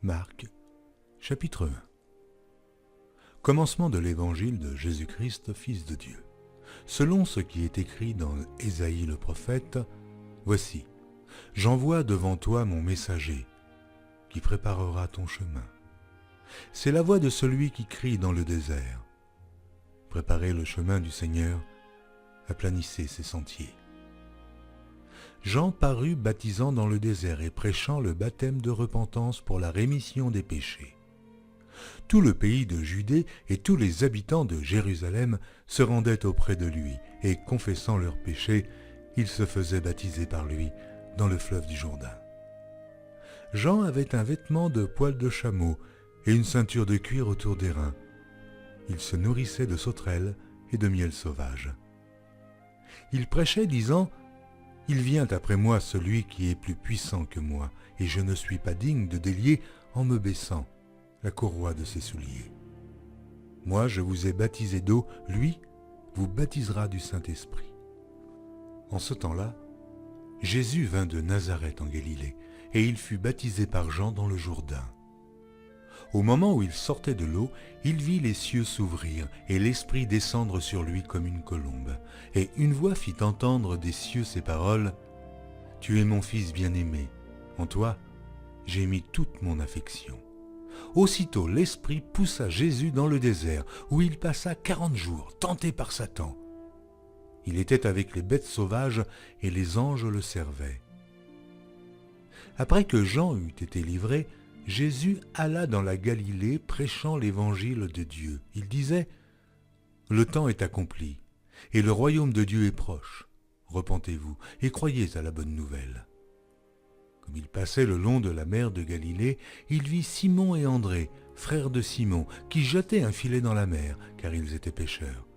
Marc, chapitre 1. Commencement de l'évangile de Jésus-Christ, Fils de Dieu. Selon ce qui est écrit dans Ésaïe le prophète, « Voici, j'envoie devant toi mon messager, qui préparera ton chemin. C'est la voix de celui qui crie dans le désert. Préparez le chemin du Seigneur, aplanissez ses sentiers. » Jean parut baptisant dans le désert et prêchant le baptême de repentance pour la rémission des péchés. Tout le pays de Judée et tous les habitants de Jérusalem se rendaient auprès de lui, et confessant leurs péchés, ils se faisaient baptiser par lui dans le fleuve du Jourdain. Jean avait un vêtement de poil de chameau et une ceinture de cuir autour des reins. Il se nourrissait de sauterelles et de miel sauvage. Il prêchait, disant « Il vient après moi celui qui est plus puissant que moi, et je ne suis pas digne de délier en me baissant la courroie de ses souliers. Moi, je vous ai baptisé d'eau, lui vous baptisera du Saint-Esprit. » En ce temps-là, Jésus vint de Nazareth en Galilée, et il fut baptisé par Jean dans le Jourdain. Au moment où il sortait de l'eau, il vit les cieux s'ouvrir et l'Esprit descendre sur lui comme une colombe. Et une voix fit entendre des cieux ces paroles, « Tu es mon Fils bien-aimé, en toi j'ai mis toute mon affection. » Aussitôt l'Esprit poussa Jésus dans le désert, où il passa 40 jours, tenté par Satan. Il était avec les bêtes sauvages, et les anges le servaient. Après que Jean eut été livré, Jésus alla dans la Galilée prêchant l'évangile de Dieu. Il disait « Le temps est accompli, et le royaume de Dieu est proche. Repentez-vous et croyez à la bonne nouvelle. » Comme il passait le long de la mer de Galilée, il vit Simon et André, frères de Simon, qui jetaient un filet dans la mer, car ils étaient pêcheurs.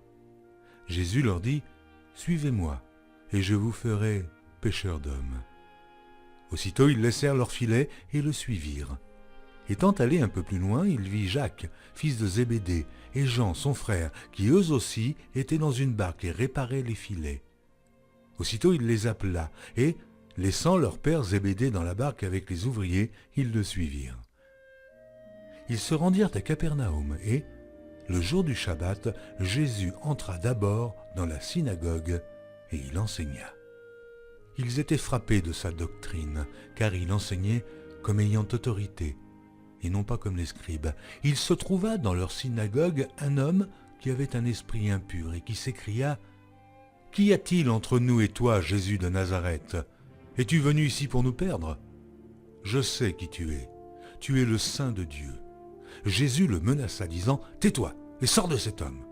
Jésus leur dit « Suivez-moi, et je vous ferai pêcheurs d'hommes. » Aussitôt ils laissèrent leur filet et le suivirent. Étant allé un peu plus loin, il vit Jacques, fils de Zébédée, et Jean, son frère, qui eux aussi étaient dans une barque et réparaient les filets. Aussitôt il les appela, et, laissant leur père Zébédée dans la barque avec les ouvriers, ils le suivirent. Ils se rendirent à Capernaum, et, le jour du Shabbat, Jésus entra d'abord dans la synagogue, et il enseigna. Ils étaient frappés de sa doctrine, car il enseignait comme ayant autorité, et non pas comme les scribes. Il se trouva dans leur synagogue un homme qui avait un esprit impur et qui s'écria « Qu'y a-t-il entre nous et toi, Jésus de Nazareth? Es-tu venu ici pour nous perdre? Je sais qui tu es le Saint de Dieu. » Jésus le menaça, disant « Tais-toi et sors de cet homme. »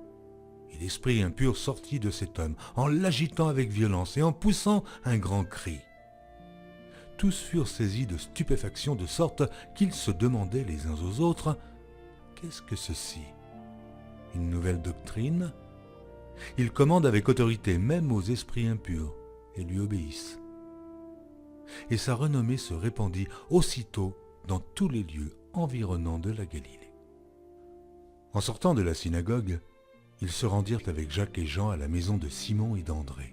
Et l'esprit impur sortit de cet homme, en l'agitant avec violence et en poussant un grand cri. Tous furent saisis de stupéfaction de sorte qu'ils se demandaient les uns aux autres « Qu'est-ce que ceci? Une nouvelle doctrine ?» Il commande avec autorité même aux esprits impurs et lui obéissent. Et sa renommée se répandit aussitôt dans tous les lieux environnants de la Galilée. En sortant de la synagogue, ils se rendirent avec Jacques et Jean à la maison de Simon et d'André.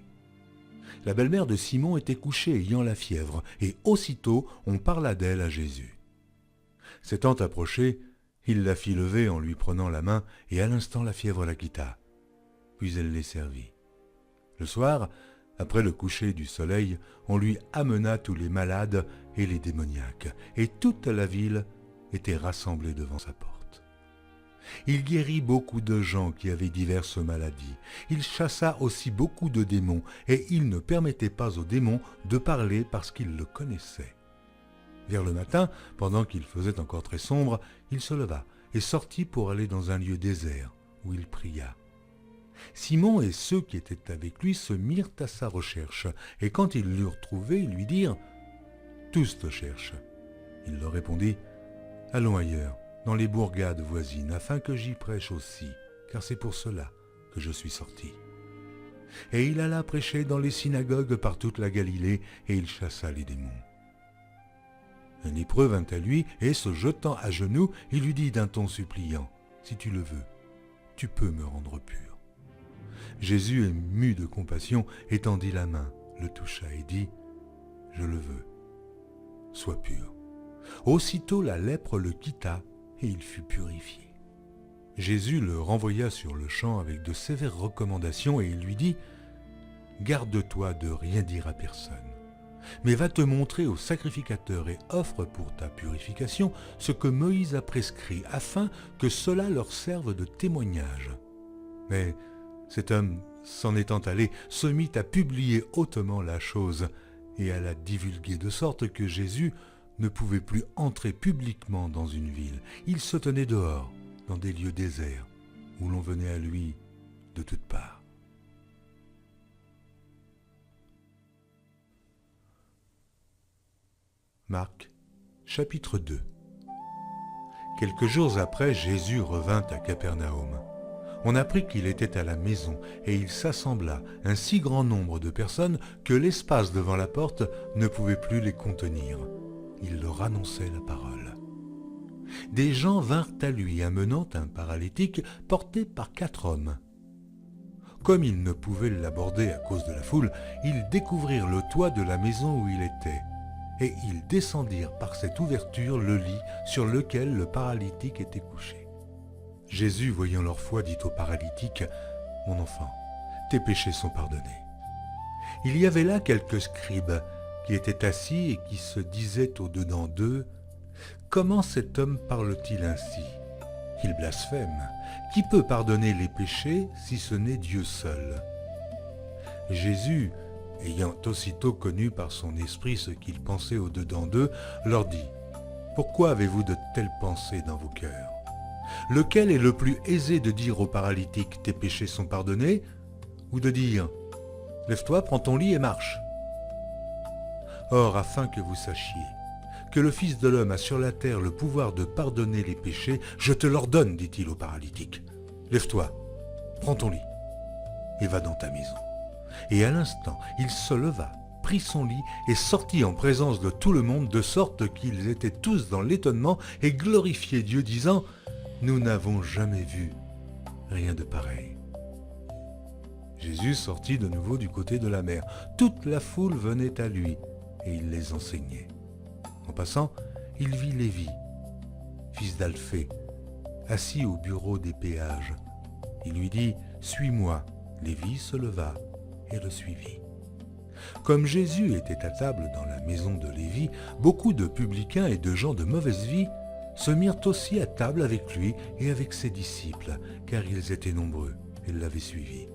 La belle-mère de Simon était couchée ayant la fièvre, et aussitôt on parla d'elle à Jésus. S'étant approché, il la fit lever en lui prenant la main, et à l'instant la fièvre la quitta. Puis elle les servit. Le soir, après le coucher du soleil, on lui amena tous les malades et les démoniaques, et toute la ville était rassemblée devant sa porte. Il guérit beaucoup de gens qui avaient diverses maladies. Il chassa aussi beaucoup de démons, et il ne permettait pas aux démons de parler parce qu'ils le connaissaient. Vers le matin, pendant qu'il faisait encore très sombre, il se leva et sortit pour aller dans un lieu désert, où il pria. Simon et ceux qui étaient avec lui se mirent à sa recherche, et quand ils l'eurent trouvé, ils lui dirent « Tous te cherchent. » Il leur répondit « Allons ailleurs, dans les bourgades voisines, afin que j'y prêche aussi, car c'est pour cela que je suis sorti. » Et il alla prêcher dans les synagogues par toute la Galilée, et il chassa les démons. Un lépreux vint à lui, et se jetant à genoux, il lui dit d'un ton suppliant, « Si tu le veux, tu peux me rendre pur. » Jésus, ému de compassion, étendit la main, le toucha et dit « Je le veux, sois pur. » Aussitôt la lèpre le quitta et il fut purifié. Jésus le renvoya sur le champ avec de sévères recommandations et il lui dit « Garde-toi de rien dire à personne, mais va te montrer au sacrificateur et offre pour ta purification ce que Moïse a prescrit, afin que cela leur serve de témoignage. » Mais cet homme, s'en étant allé, se mit à publier hautement la chose et à la divulguer, de sorte que Jésus ne pouvait plus entrer publiquement dans une ville. Il se tenait dehors, dans des lieux déserts, où l'on venait à lui de toutes parts. Marc, chapitre 2. Quelques jours après, Jésus revint à Capernaum. On apprit qu'il était à la maison, et il s'assembla un si grand nombre de personnes que l'espace devant la porte ne pouvait plus les contenir. Il leur annonçait la parole. Des gens vinrent à lui, amenant un paralytique porté par 4 hommes. Comme ils ne pouvaient l'aborder à cause de la foule, ils découvrirent le toit de la maison où il était, et ils descendirent par cette ouverture le lit sur lequel le paralytique était couché. Jésus, voyant leur foi, dit au paralytique, « Mon enfant, tes péchés sont pardonnés. » Il y avait là quelques scribes qui étaient assis et qui se disaient au-dedans d'eux, « Comment cet homme parle-t-il ainsi? Il blasphème. Qui peut pardonner les péchés si ce n'est Dieu seul ?» Jésus, ayant aussitôt connu par son esprit ce qu'ils pensaient au-dedans d'eux, leur dit, « Pourquoi avez-vous de telles pensées dans vos cœurs? Lequel est le plus aisé de dire au paralytique, tes péchés sont pardonnés, ou de dire, lève-toi, prends ton lit et marche? Or, afin que vous sachiez que le Fils de l'homme a sur la terre le pouvoir de pardonner les péchés, je te l'ordonne, dit-il au paralytique. Lève-toi, prends ton lit et va dans ta maison. Et à l'instant, il se leva, prit son lit et sortit en présence de tout le monde, de sorte qu'ils étaient tous dans l'étonnement et glorifiaient Dieu, disant, nous n'avons jamais vu rien de pareil. Jésus sortit de nouveau du côté de la mer. Toute la foule venait à lui et il les enseignait. En passant, il vit Lévi, fils d'Alphée, assis au bureau des péages. Il lui dit, « Suis-moi ». Lévi se leva et le suivit. Comme Jésus était à table dans la maison de Lévi, beaucoup de publicains et de gens de mauvaise vie se mirent aussi à table avec lui et avec ses disciples, car ils étaient nombreux et l'avaient suivi.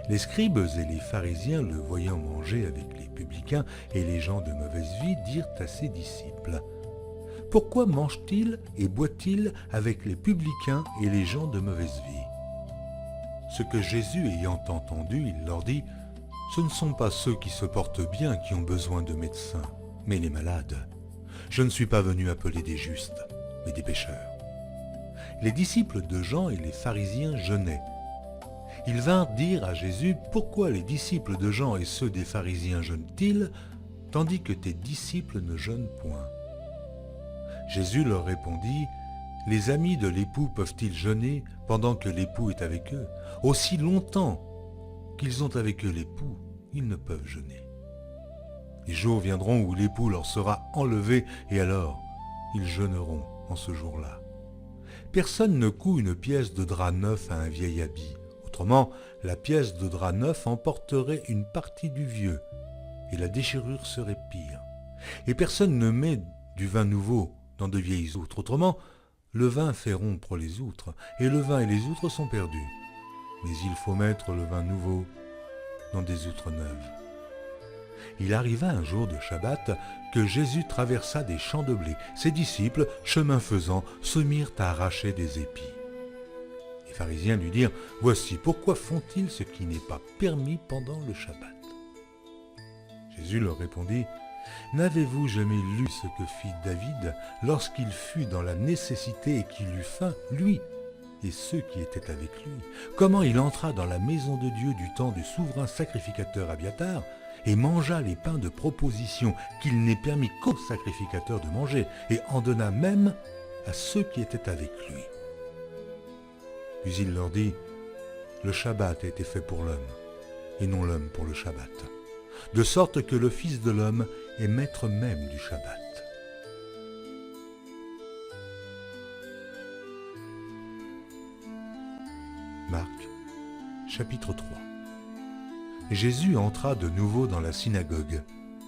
Les scribes et les pharisiens, le voyant manger avec les publicains et les gens de mauvaise vie, dirent à ses disciples, « Pourquoi mange-t-il et boit-il avec les publicains et les gens de mauvaise vie ?» Ce que Jésus ayant entendu, il leur dit, « Ce ne sont pas ceux qui se portent bien qui ont besoin de médecins, mais les malades. Je ne suis pas venu appeler des justes, mais des pécheurs. » Les disciples de Jean et les pharisiens jeûnaient. Ils vinrent dire à Jésus, « Pourquoi les disciples de Jean et ceux des pharisiens jeûnent-ils, tandis que tes disciples ne jeûnent point ?» Jésus leur répondit, « Les amis de l'époux peuvent-ils jeûner pendant que l'époux est avec eux? Aussi longtemps qu'ils ont avec eux l'époux, ils ne peuvent jeûner. Les jours viendront où l'époux leur sera enlevé, et alors ils jeûneront en ce jour-là. Personne ne coud une pièce de drap neuf à un vieil habit. Autrement, la pièce de drap neuf emporterait une partie du vieux, et la déchirure serait pire. Et personne ne met du vin nouveau dans de vieilles outres. Autrement, le vin fait rompre les outres, et le vin et les outres sont perdus. Mais il faut mettre le vin nouveau dans des outres neuves. » Il arriva un jour de Shabbat que Jésus traversa des champs de blé. Ses disciples, chemin faisant, se mirent à arracher des épis. Les pharisiens lui dirent, « Voici, pourquoi font-ils ce qui n'est pas permis pendant le Shabbat ?» Jésus leur répondit, « N'avez-vous jamais lu ce que fit David lorsqu'il fut dans la nécessité et qu'il eut faim, lui et ceux qui étaient avec lui? Comment il entra dans la maison de Dieu du temps du souverain sacrificateur Abiatar et mangea les pains de proposition qu'il n'est permis qu'aux sacrificateurs de manger, et en donna même à ceux qui étaient avec lui. Puis il leur dit, « Le Shabbat a été fait pour l'homme, et non l'homme pour le Shabbat, de sorte que le Fils de l'homme est maître même du Shabbat. » Marc, chapitre 3. Jésus entra de nouveau dans la synagogue.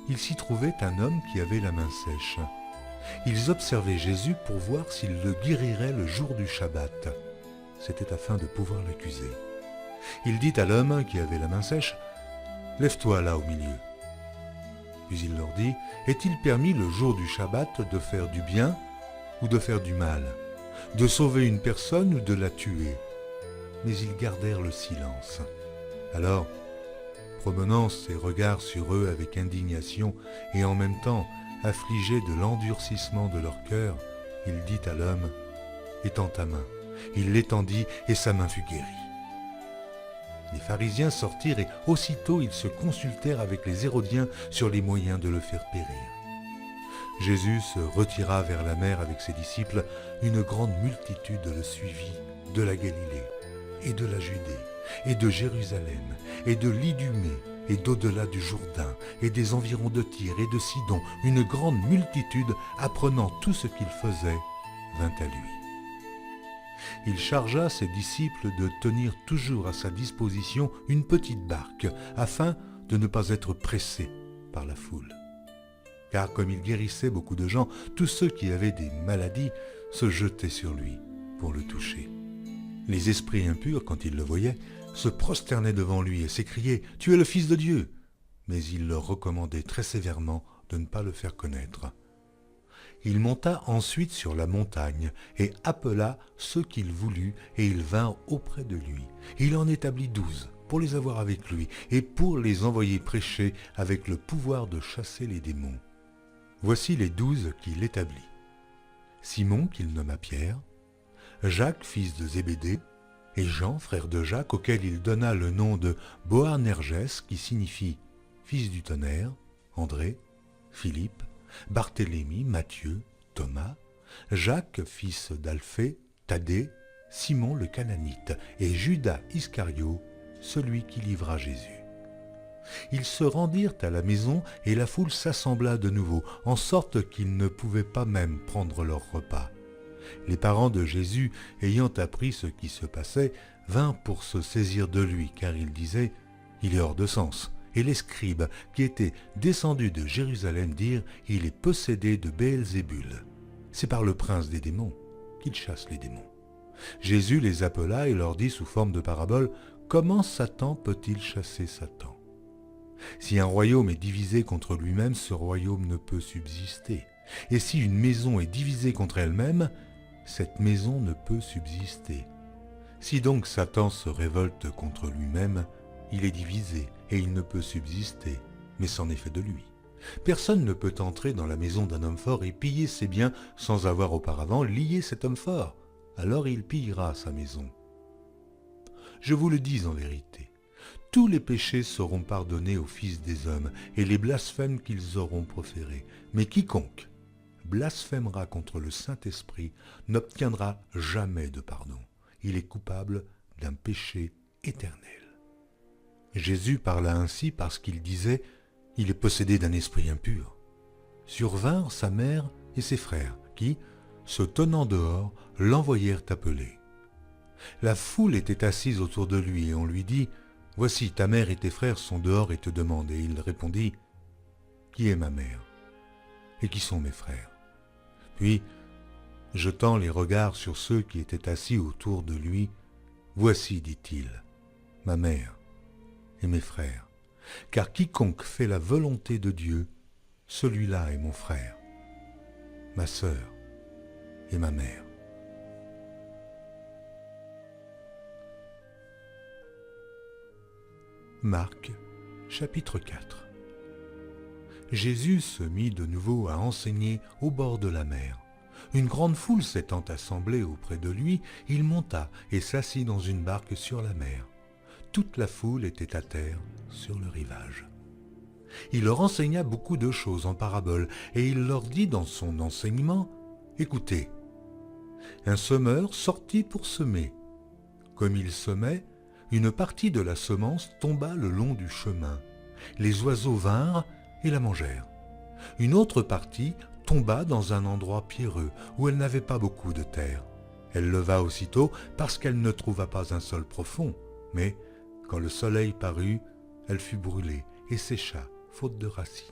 Il s'y trouvait un homme qui avait la main sèche. Ils observaient Jésus pour voir s'il le guérirait le jour du Shabbat. C'était afin de pouvoir l'accuser. Il dit à l'homme qui avait la main sèche, « Lève-toi là au milieu. » Puis il leur dit, « Est-il permis le jour du Shabbat de faire du bien ou de faire du mal, de sauver une personne ou de la tuer ?» Mais ils gardèrent le silence. Alors, promenant ses regards sur eux avec indignation et en même temps affligé de l'endurcissement de leur cœur, il dit à l'homme, « Étends ta main. » Il l'étendit et sa main fut guérie. Les pharisiens sortirent et aussitôt ils se consultèrent avec les Hérodiens sur les moyens de le faire périr. Jésus se retira vers la mer avec ses disciples. Une grande multitude le suivit de la Galilée et de la Judée et de Jérusalem et de l'Idumée et d'au-delà du Jourdain et des environs de Tyr et de Sidon. Une grande multitude, apprenant tout ce qu'il faisait, vint à lui. Il chargea ses disciples de tenir toujours à sa disposition une petite barque, afin de ne pas être pressés par la foule. Car comme il guérissait beaucoup de gens, tous ceux qui avaient des maladies se jetaient sur lui pour le toucher. Les esprits impurs, quand ils le voyaient, se prosternaient devant lui et s'écriaient « Tu es le Fils de Dieu !» Mais il leur recommandait très sévèrement de ne pas le faire connaître. Il monta ensuite sur la montagne et appela ceux qu'il voulut, et ils vinrent auprès de lui. Il en établit 12 pour les avoir avec lui et pour les envoyer prêcher avec le pouvoir de chasser les démons. Voici les 12 qu'il établit. Simon, qu'il nomma Pierre, Jacques, fils de Zébédée, et Jean, frère de Jacques, auquel il donna le nom de Boanerges, qui signifie fils du tonnerre, André, Philippe, Barthélemy, Matthieu, Thomas, Jacques, fils d'Alphée, Thaddée, Simon le Cananite, et Judas Iscario, celui qui livra Jésus. Ils se rendirent à la maison, et la foule s'assembla de nouveau, en sorte qu'ils ne pouvaient pas même prendre leur repas. Les parents de Jésus, ayant appris ce qui se passait, vinrent pour se saisir de lui, car ils disaient « Il est hors de sens ». Et les scribes, qui étaient descendus de Jérusalem, dirent « Il est possédé de Béelzébul. C'est par le prince des démons qu'il chasse les démons. » Jésus les appela et leur dit sous forme de parabole « Comment Satan peut-il chasser Satan? Si un royaume est divisé contre lui-même, ce royaume ne peut subsister. Et si une maison est divisée contre elle-même, cette maison ne peut subsister. Si donc Satan se révolte contre lui-même, il est divisé et il ne peut subsister, mais c'en est fait de lui. Personne ne peut entrer dans la maison d'un homme fort et piller ses biens sans avoir auparavant lié cet homme fort. Alors il pillera sa maison. Je vous le dis en vérité, tous les péchés seront pardonnés aux fils des hommes et les blasphèmes qu'ils auront proférés. Mais quiconque blasphémera contre le Saint-Esprit n'obtiendra jamais de pardon. Il est coupable d'un péché éternel. Jésus parla ainsi parce qu'il disait « Il est possédé d'un esprit impur ». Survinrent sa mère et ses frères qui, se tenant dehors, l'envoyèrent appeler. La foule était assise autour de lui et on lui dit « Voici, ta mère et tes frères sont dehors et te demandent. » Et il répondit « Qui est ma mère? Et qui sont mes frères ?» Puis, jetant les regards sur ceux qui étaient assis autour de lui, « Voici, dit-il, ma mère et mes frères, car quiconque fait la volonté de Dieu, celui-là est mon frère, ma sœur et ma mère. » Marc, chapitre 4. Jésus se mit de nouveau à enseigner au bord de la mer. Une grande foule s'étant assemblée auprès de lui, il monta et s'assit dans une barque sur la mer. Toute la foule était à terre sur le rivage. Il leur enseigna beaucoup de choses en paraboles, et il leur dit dans son enseignement, « Écoutez, un semeur sortit pour semer. Comme il semait, une partie de la semence tomba le long du chemin. Les oiseaux vinrent et la mangèrent. Une autre partie tomba dans un endroit pierreux où elle n'avait pas beaucoup de terre. Elle leva aussitôt parce qu'elle ne trouva pas un sol profond, mais quand le soleil parut, elle fut brûlée et sécha, faute de racines.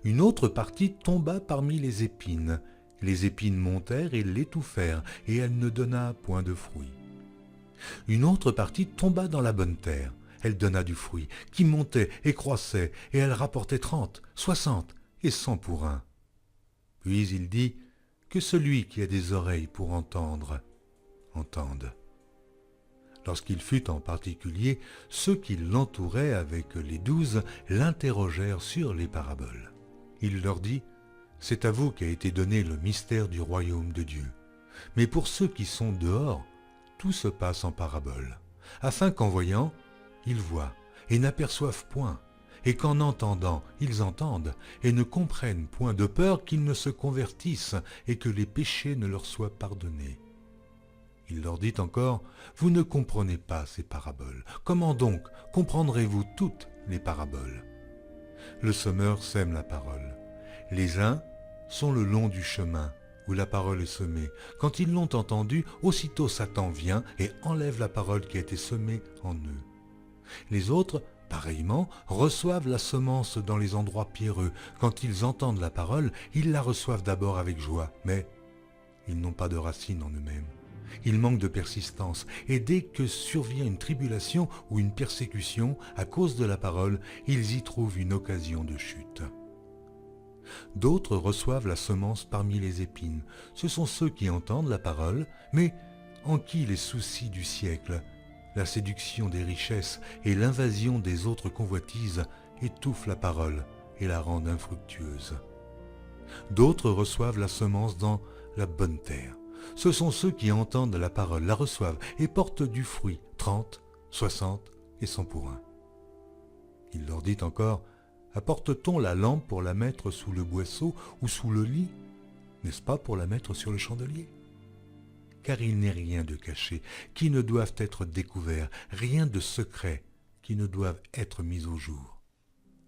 Une autre partie tomba parmi les épines montèrent et l'étouffèrent, et elle ne donna point de fruit. Une autre partie tomba dans la bonne terre, elle donna du fruit, qui montait et croissait, et elle rapportait 30, 60 et 100 pour un. Puis il dit, que celui qui a des oreilles pour entendre, entende. Lorsqu'il fut en particulier, ceux qui l'entouraient avec les 12 l'interrogèrent sur les paraboles. Il leur dit, « C'est à vous qu'a été donné le mystère du royaume de Dieu. Mais pour ceux qui sont dehors, tout se passe en paraboles, afin qu'en voyant, ils voient et n'aperçoivent point, et qu'en entendant, ils entendent et ne comprennent point, de peur qu'ils ne se convertissent et que les péchés ne leur soient pardonnés. » Il leur dit encore, « Vous ne comprenez pas ces paraboles. Comment donc comprendrez-vous toutes les paraboles? Le semeur sème la parole. Les uns sont le long du chemin où la parole est semée. Quand ils l'ont entendue, aussitôt Satan vient et enlève la parole qui a été semée en eux. Les autres, pareillement, reçoivent la semence dans les endroits pierreux. Quand ils entendent la parole, ils la reçoivent d'abord avec joie, mais ils n'ont pas de racine en eux-mêmes. Ils manquent de persistance, et dès que survient une tribulation ou une persécution à cause de la parole, ils y trouvent une occasion de chute. D'autres reçoivent la semence parmi les épines. Ce sont ceux qui entendent la parole, mais en qui les soucis du siècle, la séduction des richesses et l'invasion des autres convoitises étouffent la parole et la rendent infructueuse. D'autres reçoivent la semence dans la bonne terre. Ce sont ceux qui entendent la parole, la reçoivent et portent du fruit, 30, 60 et 100 pour un. Il leur dit encore, « Apporte-t-on la lampe pour la mettre sous le boisseau ou sous le lit? N'est-ce pas pour la mettre sur le chandelier? Car il n'est rien de caché qui ne doive être découvert, rien de secret qui ne doive être mis au jour.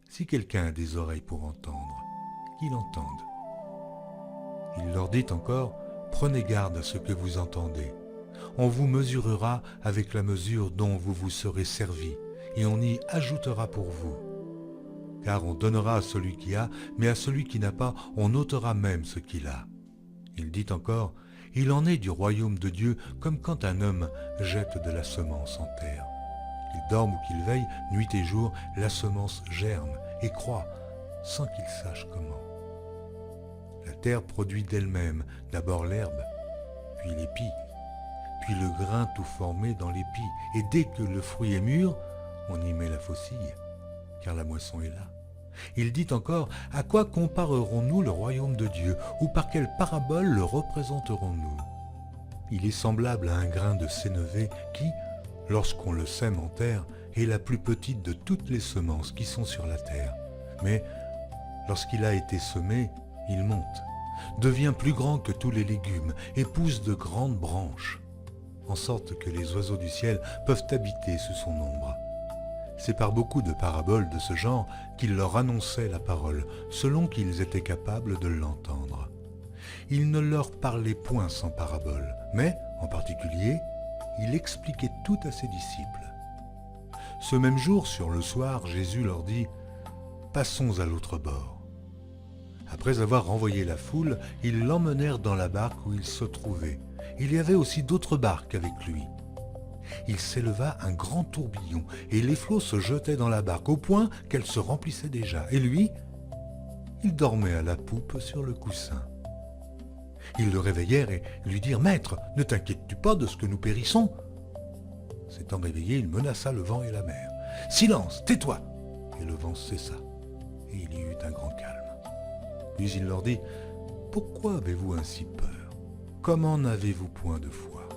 Si quelqu'un a des oreilles pour entendre, qu'il entende. » Il leur dit encore, « Prenez garde à ce que vous entendez. On vous mesurera avec la mesure dont vous vous serez servi, et on y ajoutera pour vous. Car on donnera à celui qui a, mais à celui qui n'a pas, on ôtera même ce qu'il a. » Il dit encore, « Il en est du royaume de Dieu comme quand un homme jette de la semence en terre. Qu'il dorme ou qu'il veille, nuit et jour, la semence germe et croît, sans qu'il sache comment. La terre produit d'elle-même d'abord l'herbe, puis l'épi, puis le grain tout formé dans l'épi, et dès que le fruit est mûr, on y met la faucille, car la moisson est là. » Il dit encore, « À quoi comparerons-nous le royaume de Dieu, ou par quelle parabole le représenterons-nous? Il est semblable à un grain de sénévé qui, lorsqu'on le sème en terre, est la plus petite de toutes les semences qui sont sur la terre. Mais lorsqu'il a été semé, il monte, devient plus grand que tous les légumes et pousse de grandes branches, en sorte que les oiseaux du ciel peuvent habiter sous son ombre. C'est par beaucoup de paraboles de ce genre qu'il leur annonçait la parole, selon qu'ils étaient capables de l'entendre. Il ne leur parlait point sans parabole, mais, en particulier, il expliquait tout à ses disciples. Ce même jour, sur le soir, Jésus leur dit, « Passons à l'autre bord. » Après avoir renvoyé la foule, ils l'emmenèrent dans la barque où il se trouvait. Il y avait aussi d'autres barques avec lui. Il s'éleva un grand tourbillon, et les flots se jetaient dans la barque, au point qu'elle se remplissait déjà. Et lui, il dormait à la poupe sur le coussin. Ils le réveillèrent et lui dirent, « Maître, ne t'inquiètes-tu pas de ce que nous périssons ?» S'étant réveillé, il menaça le vent et la mer. « Silence, tais-toi !» Et le vent cessa, et il y eut un grand calme. Puis il leur dit, « Pourquoi avez-vous ainsi peur? Comment n'avez-vous point de foi ?»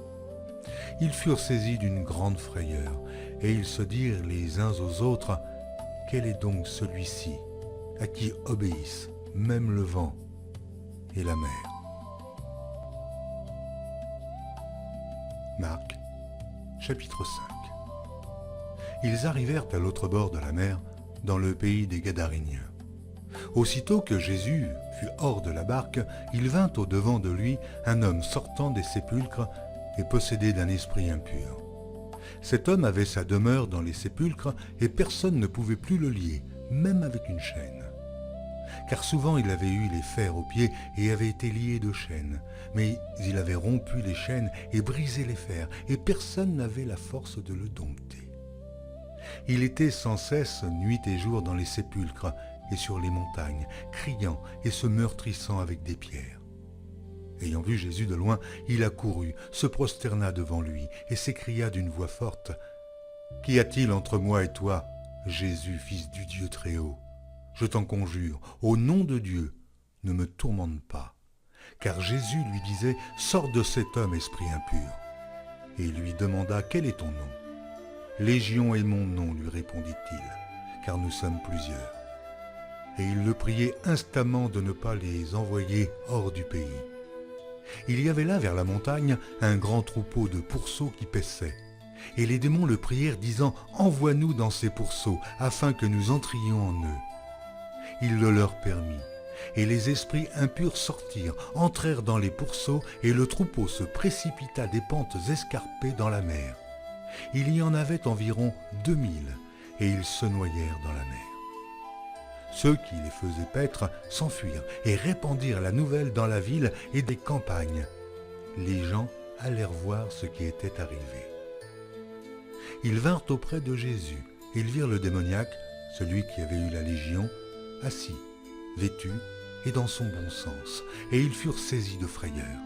Ils furent saisis d'une grande frayeur, et ils se dirent les uns aux autres, « Quel est donc celui-ci, à qui obéissent même le vent et la mer ?» Marc, chapitre 5. Ils arrivèrent à l'autre bord de la mer, dans le pays des Gadaréniens. Aussitôt que Jésus fut hors de la barque, il vint au-devant de lui un homme sortant des sépulcres et possédé d'un esprit impur. Cet homme avait sa demeure dans les sépulcres et personne ne pouvait plus le lier, même avec une chaîne. Car souvent il avait eu les fers aux pieds et avait été lié de chaînes, mais il avait rompu les chaînes et brisé les fers, et personne n'avait la force de le dompter. Il était sans cesse nuit et jour dans les sépulcres et sur les montagnes, criant et se meurtrissant avec des pierres. Ayant vu Jésus de loin, il accourut, se prosterna devant lui et s'écria d'une voix forte, « Qu'y a-t-il entre moi et toi, Jésus, fils du Dieu Très-Haut ? Je t'en conjure, au nom de Dieu, ne me tourmente pas. » Car Jésus lui disait, « Sors de cet homme, esprit impur. » Et il lui demanda, « Quel est ton nom ?»« Légion est mon nom, lui répondit-il, car nous sommes plusieurs. » Et il le priait instamment de ne pas les envoyer hors du pays. Il y avait là, vers la montagne, un grand troupeau de pourceaux qui paissaient. Et les démons le prièrent, disant, « Envoie-nous dans ces pourceaux, afin que nous entrions en eux. » Il le leur permit. Et les esprits impurs sortirent, entrèrent dans les pourceaux, et le troupeau se précipita des pentes escarpées dans la mer. Il y en avait environ 2000, et ils se noyèrent dans la mer. Ceux qui les faisaient paître s'enfuirent et répandirent la nouvelle dans la ville et des campagnes. Les gens allèrent voir ce qui était arrivé. Ils vinrent auprès de Jésus, et ils virent le démoniaque, celui qui avait eu la légion, assis, vêtu et dans son bon sens, et ils furent saisis de frayeur.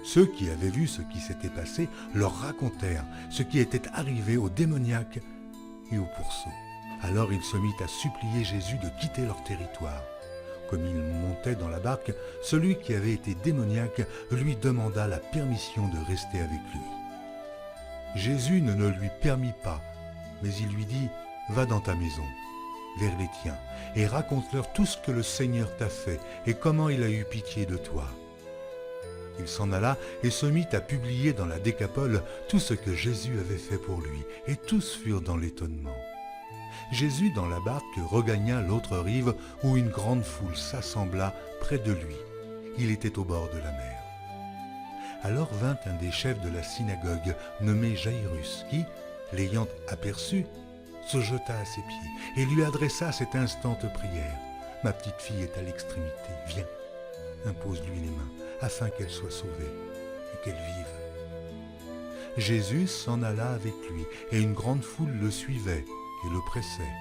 Ceux qui avaient vu ce qui s'était passé leur racontèrent ce qui était arrivé au démoniaque et au pourceau. Alors il se mit à supplier Jésus de quitter leur territoire. Comme il montait dans la barque, celui qui avait été démoniaque lui demanda la permission de rester avec lui. Jésus ne lui permit pas, mais il lui dit, « Va dans ta maison, vers les tiens, et raconte-leur tout ce que le Seigneur t'a fait et comment il a eu pitié de toi. » Il s'en alla et se mit à publier dans la Décapole tout ce que Jésus avait fait pour lui, et tous furent dans l'étonnement. Jésus, dans la barque, regagna l'autre rive où une grande foule s'assembla près de lui. Il était au bord de la mer. Alors vint un des chefs de la synagogue, nommé Jaïrus, qui, l'ayant aperçu, se jeta à ses pieds et lui adressa cette instante prière. « Ma petite fille est à l'extrémité, viens, impose-lui les mains, afin qu'elle soit sauvée et qu'elle vive. » Jésus s'en alla avec lui, et une grande foule le suivait et le pressait.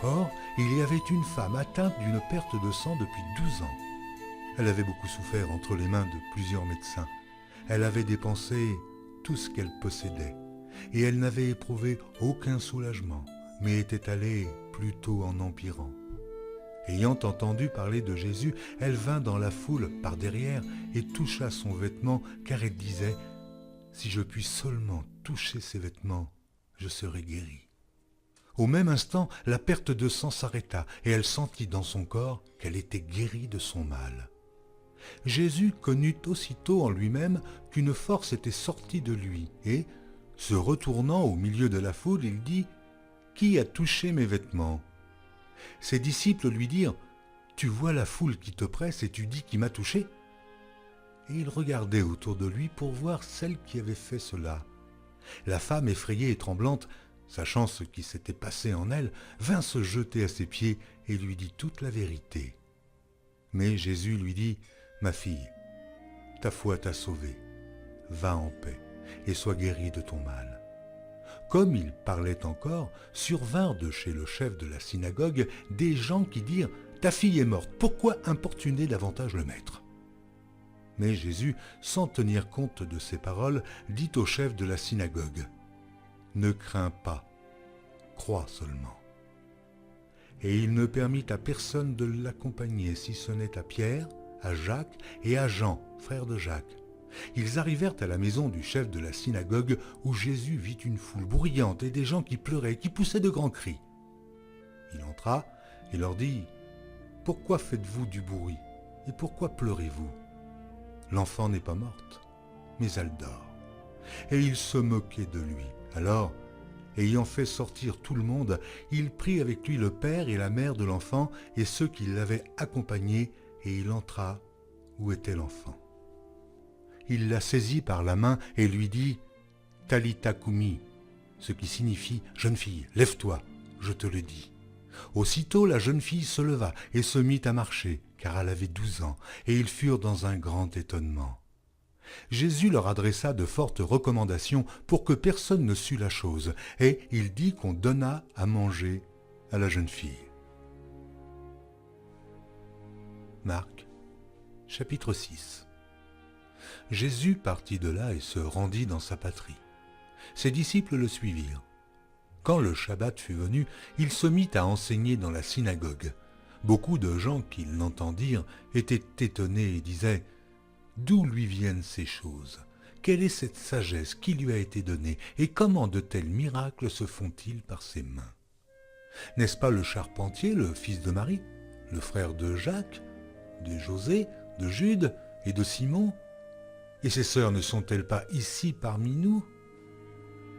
Or, il y avait une femme atteinte d'une perte de sang depuis 12 ans. Elle avait beaucoup souffert entre les mains de plusieurs médecins. Elle avait dépensé tout ce qu'elle possédait, et elle n'avait éprouvé aucun soulagement, mais était allée plutôt en empirant. Ayant entendu parler de Jésus, elle vint dans la foule par derrière et toucha son vêtement, car elle disait, « Si je puis seulement toucher ses vêtements, je serai guérie. » Au même instant, la perte de sang s'arrêta, et elle sentit dans son corps qu'elle était guérie de son mal. Jésus connut aussitôt en lui-même qu'une force était sortie de lui, et, se retournant au milieu de la foule, il dit, « Qui a touché mes vêtements ?» Ses disciples lui dirent, « Tu vois la foule qui te presse et tu dis qui m'a touché ?» Et il regardait autour de lui pour voir celle qui avait fait cela. La femme, effrayée et tremblante, sachant ce qui s'était passé en elle, vint se jeter à ses pieds et lui dit toute la vérité. Mais Jésus lui dit, « Ma fille, ta foi t'a sauvée. Va en paix et sois guérie de ton mal. » Comme il parlait encore, survinrent de chez le chef de la synagogue des gens qui dirent, « Ta fille est morte, pourquoi importuner davantage le maître ?» Mais Jésus, sans tenir compte de ces paroles, dit au chef de la synagogue, « Ne crains pas, crois seulement. » Et il ne permit à personne de l'accompagner, si ce n'est à Pierre, à Jacques et à Jean, frère de Jacques. Ils arrivèrent à la maison du chef de la synagogue, où Jésus vit une foule bruyante et des gens qui pleuraient, qui poussaient de grands cris. Il entra et leur dit, « Pourquoi faites-vous du bruit et pourquoi pleurez-vous ? L'enfant n'est pas morte, mais elle dort. » Et ils se moquaient de lui. Alors, Ayant fait sortir tout le monde, il prit avec lui le père et la mère de l'enfant et ceux qui l'avaient accompagné, et il entra où était l'enfant. Il la saisit par la main et lui dit « Talitha Koumi », ce qui signifie « Jeune fille, lève-toi, je te le dis ». Aussitôt la jeune fille se leva et se mit à marcher, car elle avait 12 ans, et ils furent dans un grand étonnement. Jésus leur adressa de fortes recommandations pour que personne ne sût la chose, et il dit qu'on donna à manger à la jeune fille. Marc, chapitre 6. Jésus partit de là et se rendit dans sa patrie. Ses disciples le suivirent. Quand le Shabbat fut venu, il se mit à enseigner dans la synagogue. Beaucoup de gens qui l'entendirent étaient étonnés et disaient « D'où lui viennent ces choses? Quelle est cette sagesse qui lui a été donnée? Et comment de tels miracles se font-ils par ses mains? N'est-ce pas le charpentier, le fils de Marie, le frère de Jacques, de José, de Jude et de Simon? Et ses sœurs ne sont-elles pas ici parmi nous ?»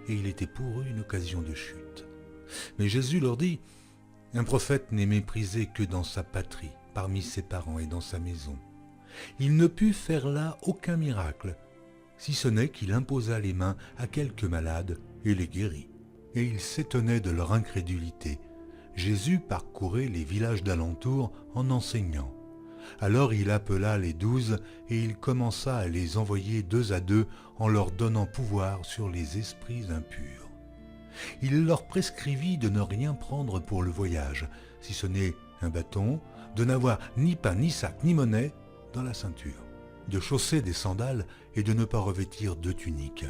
Et il était pour eux une occasion de chute. Mais Jésus leur dit « Un prophète n'est méprisé que dans sa patrie, parmi ses parents et dans sa maison. Il ne put faire là aucun miracle, si ce n'est qu'il imposa les mains à quelques malades et les guérit. » Et ils s'étonnaient de leur incrédulité. Jésus parcourait les villages d'alentour en enseignant. Alors il appela les 12 et il commença à les envoyer 2 à 2 en leur donnant pouvoir sur les esprits impurs. Il leur prescrivit de ne rien prendre pour le voyage, si ce n'est un bâton, de n'avoir ni pain, ni sac, ni monnaie dans la ceinture, de chausser des sandales et de ne pas revêtir de tunique.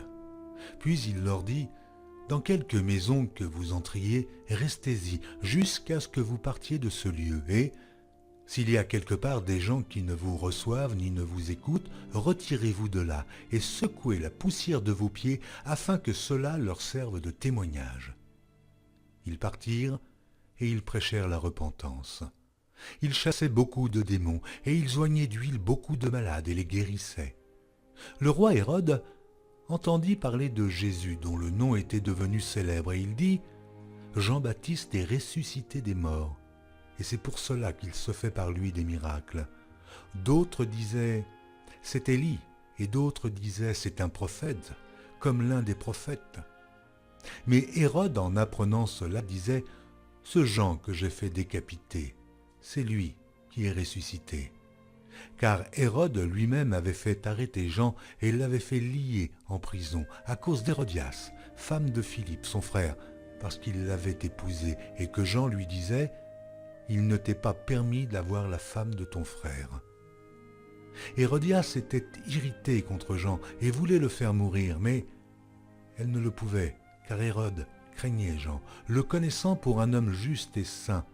Puis il leur dit « Dans quelque maison que vous entriez, restez-y jusqu'à ce que vous partiez de ce lieu, et s'il y a quelque part des gens qui ne vous reçoivent ni ne vous écoutent, retirez-vous de là et secouez la poussière de vos pieds afin que cela leur serve de témoignage. » Ils partirent et ils prêchèrent la repentance. Ils chassaient beaucoup de démons et ils oignaient d'huile beaucoup de malades et les guérissaient. Le roi Hérode entendit parler de Jésus dont le nom était devenu célèbre et il dit « Jean-Baptiste est ressuscité des morts. » Et c'est pour cela qu'il se fait par lui des miracles. D'autres disaient « C'est Élie » et d'autres disaient « C'est un prophète, comme l'un des prophètes. » Mais Hérode, en apprenant cela, disait « Ce Jean que j'ai fait décapiter, c'est lui qui est ressuscité. » Car Hérode lui-même avait fait arrêter Jean et l'avait fait lier en prison à cause d'Hérodias, femme de Philippe, son frère, parce qu'il l'avait épousée et que Jean lui disait « Il ne t'est pas permis d'avoir la femme de ton frère. » Hérodias était irritée contre Jean et voulait le faire mourir, mais elle ne le pouvait, car Hérode craignait Jean, le connaissant pour un homme juste et saint.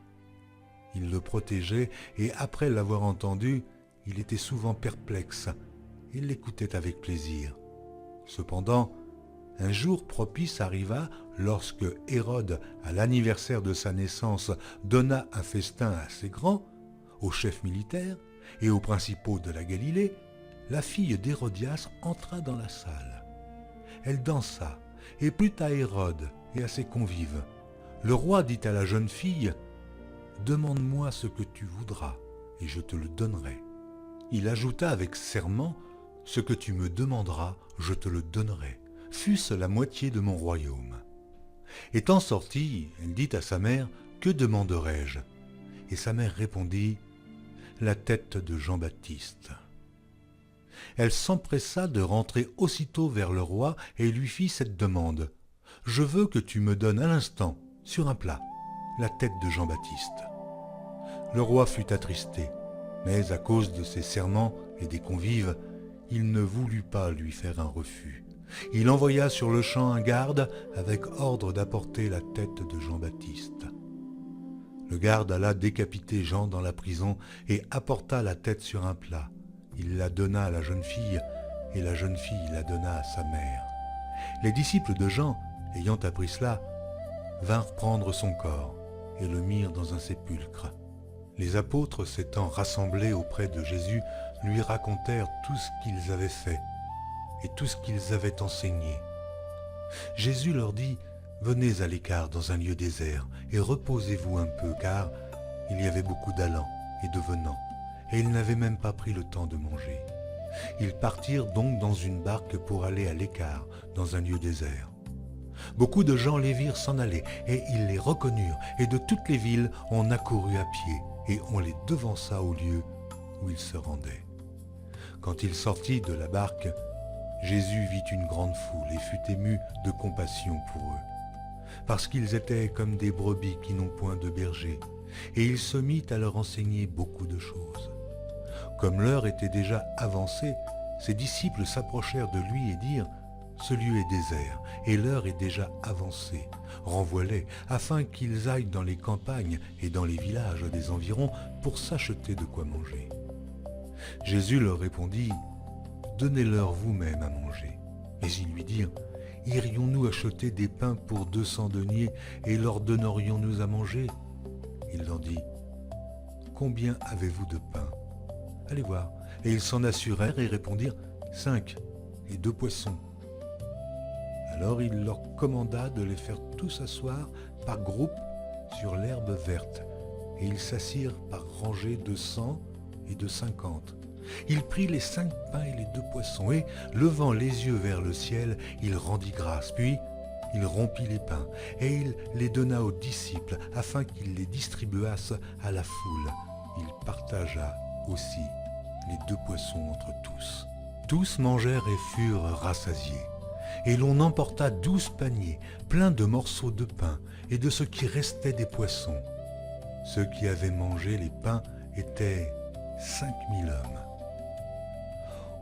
Il le protégeait et après l'avoir entendu, il était souvent perplexe et l'écoutait avec plaisir. Cependant, un jour propice arriva lorsque Hérode, à l'anniversaire de sa naissance, donna un festin assez grand aux chefs militaires et aux principaux de la Galilée. La fille d'Hérodias entra dans la salle. Elle dansa et plut à Hérode et à ses convives. Le roi dit à la jeune fille « Demande-moi ce que tu voudras et je te le donnerai. » Il ajouta avec serment « Ce que tu me demanderas, je te le donnerai. Fût-ce la moitié de mon royaume. » Étant sortie, elle dit à sa mère « Que demanderai-je » Et sa mère répondit « La tête de Jean-Baptiste. » Elle s'empressa de rentrer aussitôt vers le roi et lui fit cette demande « Je veux que tu me donnes à l'instant, sur un plat, la tête de Jean-Baptiste. » Le roi fut attristé, mais à cause de ses serments et des convives, il ne voulut pas lui faire un refus. Il envoya sur le champ un garde avec ordre d'apporter la tête de Jean-Baptiste. Le garde alla décapiter Jean dans la prison et apporta la tête sur un plat. Il la donna à la jeune fille et la jeune fille la donna à sa mère. Les disciples de Jean, ayant appris cela, vinrent prendre son corps et le mirent dans un sépulcre. Les apôtres s'étant rassemblés auprès de Jésus, lui racontèrent tout ce qu'ils avaient fait et tout ce qu'ils avaient enseigné. Jésus leur dit « venez à l'écart dans un lieu désert et reposez-vous un peu, car il y avait beaucoup d'allants et de venants, et ils n'avaient même pas pris le temps de manger. Ils partirent donc dans une barque pour aller à l'écart dans un lieu désert. Beaucoup de gens les virent s'en aller, et ils les reconnurent, et de toutes les villes on accourut à pied, et on les devança au lieu où ils se rendaient. Quand il sortit de la barque, Jésus vit une grande foule et fut ému de compassion pour eux, parce qu'ils étaient comme des brebis qui n'ont point de berger, et il se mit à leur enseigner beaucoup de choses. Comme l'heure était déjà avancée, ses disciples s'approchèrent de lui et dirent « Ce lieu est désert, et l'heure est déjà avancée. Renvoie-les, afin qu'ils aillent dans les campagnes et dans les villages des environs pour s'acheter de quoi manger. » Jésus leur répondit « Donnez-leur vous-même à manger. » Mais ils lui dirent « Irions-nous acheter des pains pour 200 deniers et leur donnerions-nous à manger ?» Il leur dit « Combien avez-vous de pain ? Allez voir. » Et ils s'en assurèrent et répondirent « 5 et 2 poissons. » Alors il leur commanda de les faire tous asseoir par groupes sur l'herbe verte, et ils s'assirent par rangées de 100 et de 50. Il prit les 5 pains et les 2 poissons, et, levant les yeux vers le ciel, il rendit grâce. Puis il rompit les pains, et il les donna aux disciples, afin qu'ils les distribuassent à la foule. Il partagea aussi les 2 poissons entre tous. Tous mangèrent et furent rassasiés. Et l'on emporta 12 paniers, pleins de morceaux de pain et de ce qui restait des poissons. Ceux qui avaient mangé les pains étaient 5000 hommes.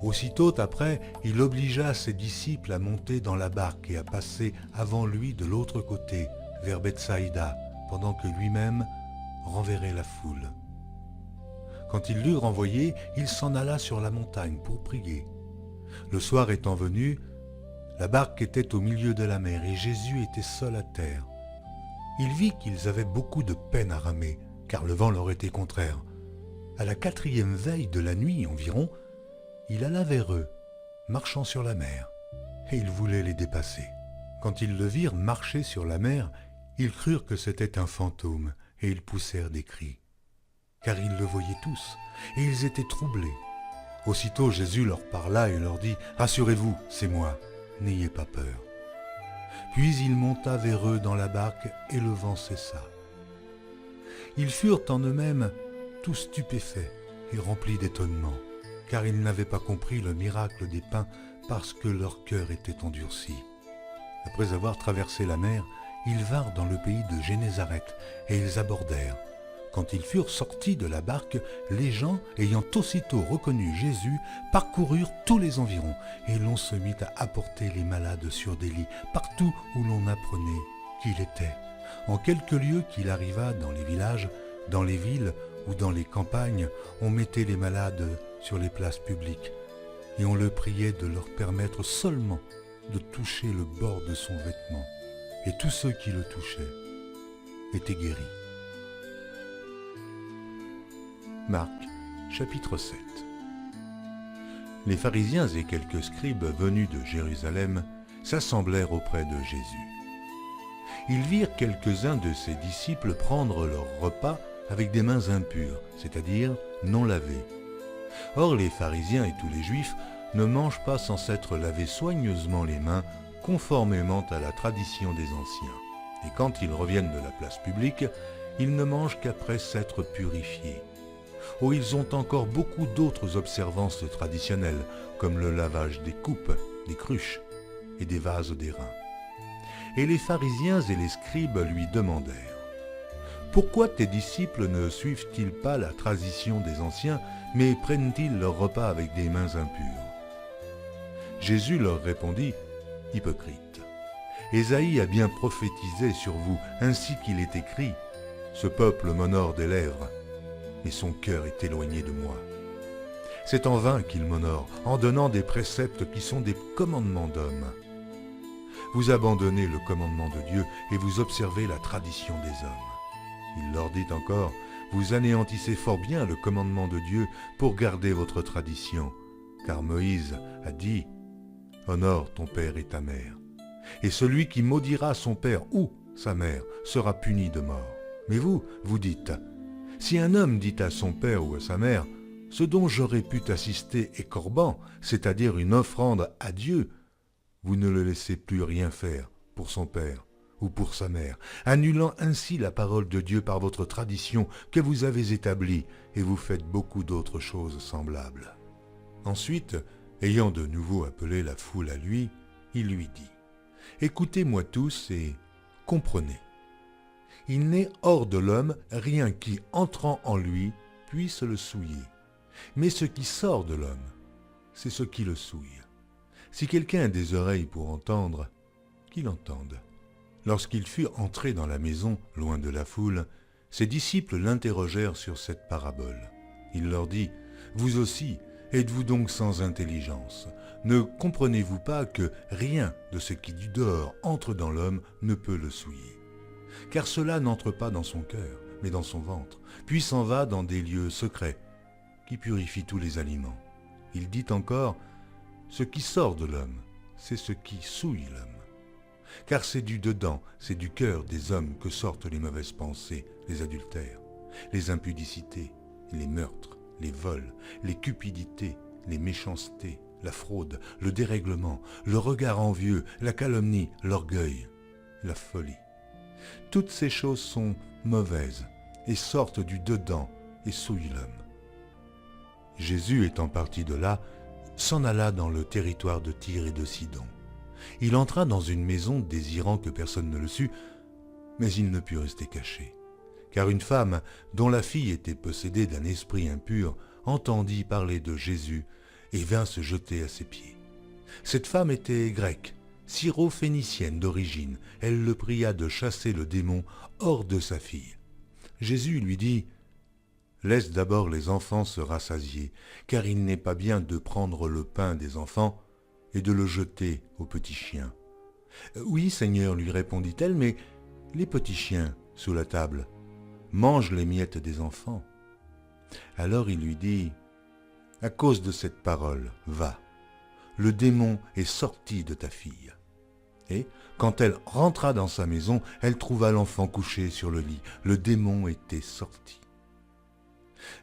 Aussitôt après, il obligea ses disciples à monter dans la barque et à passer avant lui de l'autre côté, vers Bethsaïda, pendant que lui-même renverrait la foule. Quand il l'eut renvoyé, il s'en alla sur la montagne pour prier. Le soir étant venu, la barque était au milieu de la mer et Jésus était seul à terre. Il vit qu'ils avaient beaucoup de peine à ramer, car le vent leur était contraire. À la 4e veille de la nuit environ, il alla vers eux, marchant sur la mer, et il voulait les dépasser. Quand ils le virent marcher sur la mer, ils crurent que c'était un fantôme, et ils poussèrent des cris. Car ils le voyaient tous, et ils étaient troublés. Aussitôt Jésus leur parla et leur dit « Rassurez-vous, c'est moi, n'ayez pas peur. » Puis il monta vers eux dans la barque, et le vent cessa. Ils furent en eux-mêmes tous stupéfaits et remplis d'étonnement, car ils n'avaient pas compris le miracle des pains parce que leur cœur était endurci. Après avoir traversé la mer, ils vinrent dans le pays de Génézareth, et ils abordèrent. Quand ils furent sortis de la barque, les gens, ayant aussitôt reconnu Jésus, parcoururent tous les environs, et l'on se mit à apporter les malades sur des lits, partout où l'on apprenait qu'il était. En quelques lieux qu'il arriva dans les villages, dans les villes ou dans les campagnes, on mettait les malades sur les places publiques, et on le priait de leur permettre seulement de toucher le bord de son vêtement, et tous ceux qui le touchaient étaient guéris. Marc, chapitre 7. Les pharisiens et quelques scribes venus de Jérusalem s'assemblèrent auprès de Jésus. Ils virent quelques-uns de ses disciples prendre leur repas avec des mains impures, c'est-à-dire non lavées. Or les pharisiens et tous les juifs ne mangent pas sans s'être lavés soigneusement les mains, conformément à la tradition des anciens. Et quand ils reviennent de la place publique, ils ne mangent qu'après s'être purifiés. Oh, ils ont encore beaucoup d'autres observances traditionnelles, comme le lavage des coupes, des cruches et des vases d'airain. Et les pharisiens et les scribes lui demandèrent « Pourquoi tes disciples ne suivent-ils pas la tradition des anciens, mais prennent-ils leur repas avec des mains impures ?» Jésus leur répondit « Hypocrite, Ésaïe a bien prophétisé sur vous, ainsi qu'il est écrit « Ce peuple m'honore des lèvres, mais son cœur est éloigné de moi. C'est en vain qu'il m'honore, en donnant des préceptes qui sont des commandements d'hommes. Vous abandonnez le commandement de Dieu et vous observez la tradition des hommes. » Il leur dit encore, « Vous anéantissez fort bien le commandement de Dieu pour garder votre tradition, car Moïse a dit, « Honore ton père et ta mère. » Et celui qui maudira son père ou sa mère sera puni de mort. Mais vous, vous dites, si un homme dit à son père ou à sa mère, ce dont j'aurais pu t'assister est corban, c'est-à-dire une offrande à Dieu, vous ne le laissez plus rien faire pour son père ou pour sa mère, annulant ainsi la parole de Dieu par votre tradition que vous avez établie, et vous faites beaucoup d'autres choses semblables. Ensuite, ayant de nouveau appelé la foule à lui, il lui dit, « Écoutez-moi tous et comprenez. Il n'est hors de l'homme rien qui, entrant en lui, puisse le souiller. Mais ce qui sort de l'homme, c'est ce qui le souille. Si quelqu'un a des oreilles pour entendre, qu'il entende. » Lorsqu'il fut entré dans la maison, loin de la foule, ses disciples l'interrogèrent sur cette parabole. Il leur dit, « Vous aussi, êtes-vous donc sans intelligence? Ne comprenez-vous pas que rien de ce qui du dehors entre dans l'homme ne peut le souiller? Car cela n'entre pas dans son cœur, mais dans son ventre, puis s'en va dans des lieux secrets, qui purifient tous les aliments. » Il dit encore, « Ce qui sort de l'homme, c'est ce qui souille l'homme. Car c'est du dedans, c'est du cœur des hommes que sortent les mauvaises pensées, les adultères, les impudicités, les meurtres, les vols, les cupidités, les méchancetés, la fraude, le dérèglement, le regard envieux, la calomnie, l'orgueil, la folie. Toutes ces choses sont mauvaises et sortent du dedans et souillent l'homme. » Jésus étant parti de là, s'en alla dans le territoire de Tyr et de Sidon. Il entra dans une maison désirant que personne ne le sût, mais il ne put rester caché. Car une femme, dont la fille était possédée d'un esprit impur, entendit parler de Jésus et vint se jeter à ses pieds. Cette femme était grecque, syro-phénicienne d'origine. Elle le pria de chasser le démon hors de sa fille. Jésus lui dit, « Laisse d'abord les enfants se rassasier, car il n'est pas bien de prendre le pain des enfants et de le jeter aux petits chiens. »« Oui, Seigneur, lui répondit-elle, mais les petits chiens, sous la table, mangent les miettes des enfants. » Alors il lui dit, « À cause de cette parole, va, le démon est sorti de ta fille. » Et, quand elle rentra dans sa maison, elle trouva l'enfant couché sur le lit. Le démon était sorti.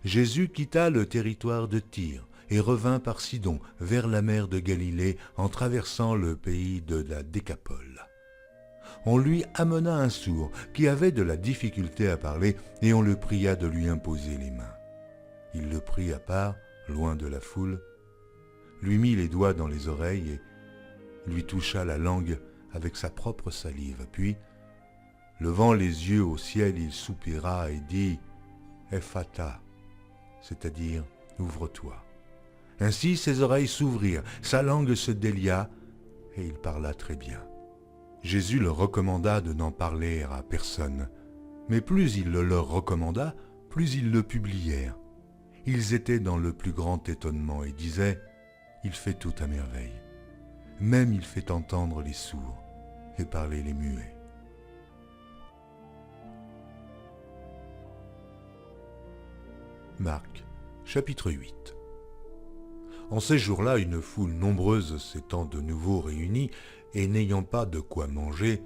Jésus quitta le territoire de Tyr et revint par Sidon vers la mer de Galilée en traversant le pays de la Décapole. On lui amena un sourd qui avait de la difficulté à parler et on le pria de lui imposer les mains. Il le prit à part, loin de la foule, lui mit les doigts dans les oreilles et lui toucha la langue avec sa propre salive. Puis, levant les yeux au ciel, il soupira et dit « Ephata », c'est-à-dire « Ouvre-toi ». Ainsi ses oreilles s'ouvrirent, sa langue se délia, et il parla très bien. Jésus leur recommanda de n'en parler à personne, mais plus il le leur recommanda, plus ils le publièrent. Ils étaient dans le plus grand étonnement et disaient « Il fait tout à merveille. Même il fait entendre les sourds et parler les muets. » Marc, chapitre 8. En ces jours-là, une foule nombreuse s'étant de nouveau réunie et n'ayant pas de quoi manger,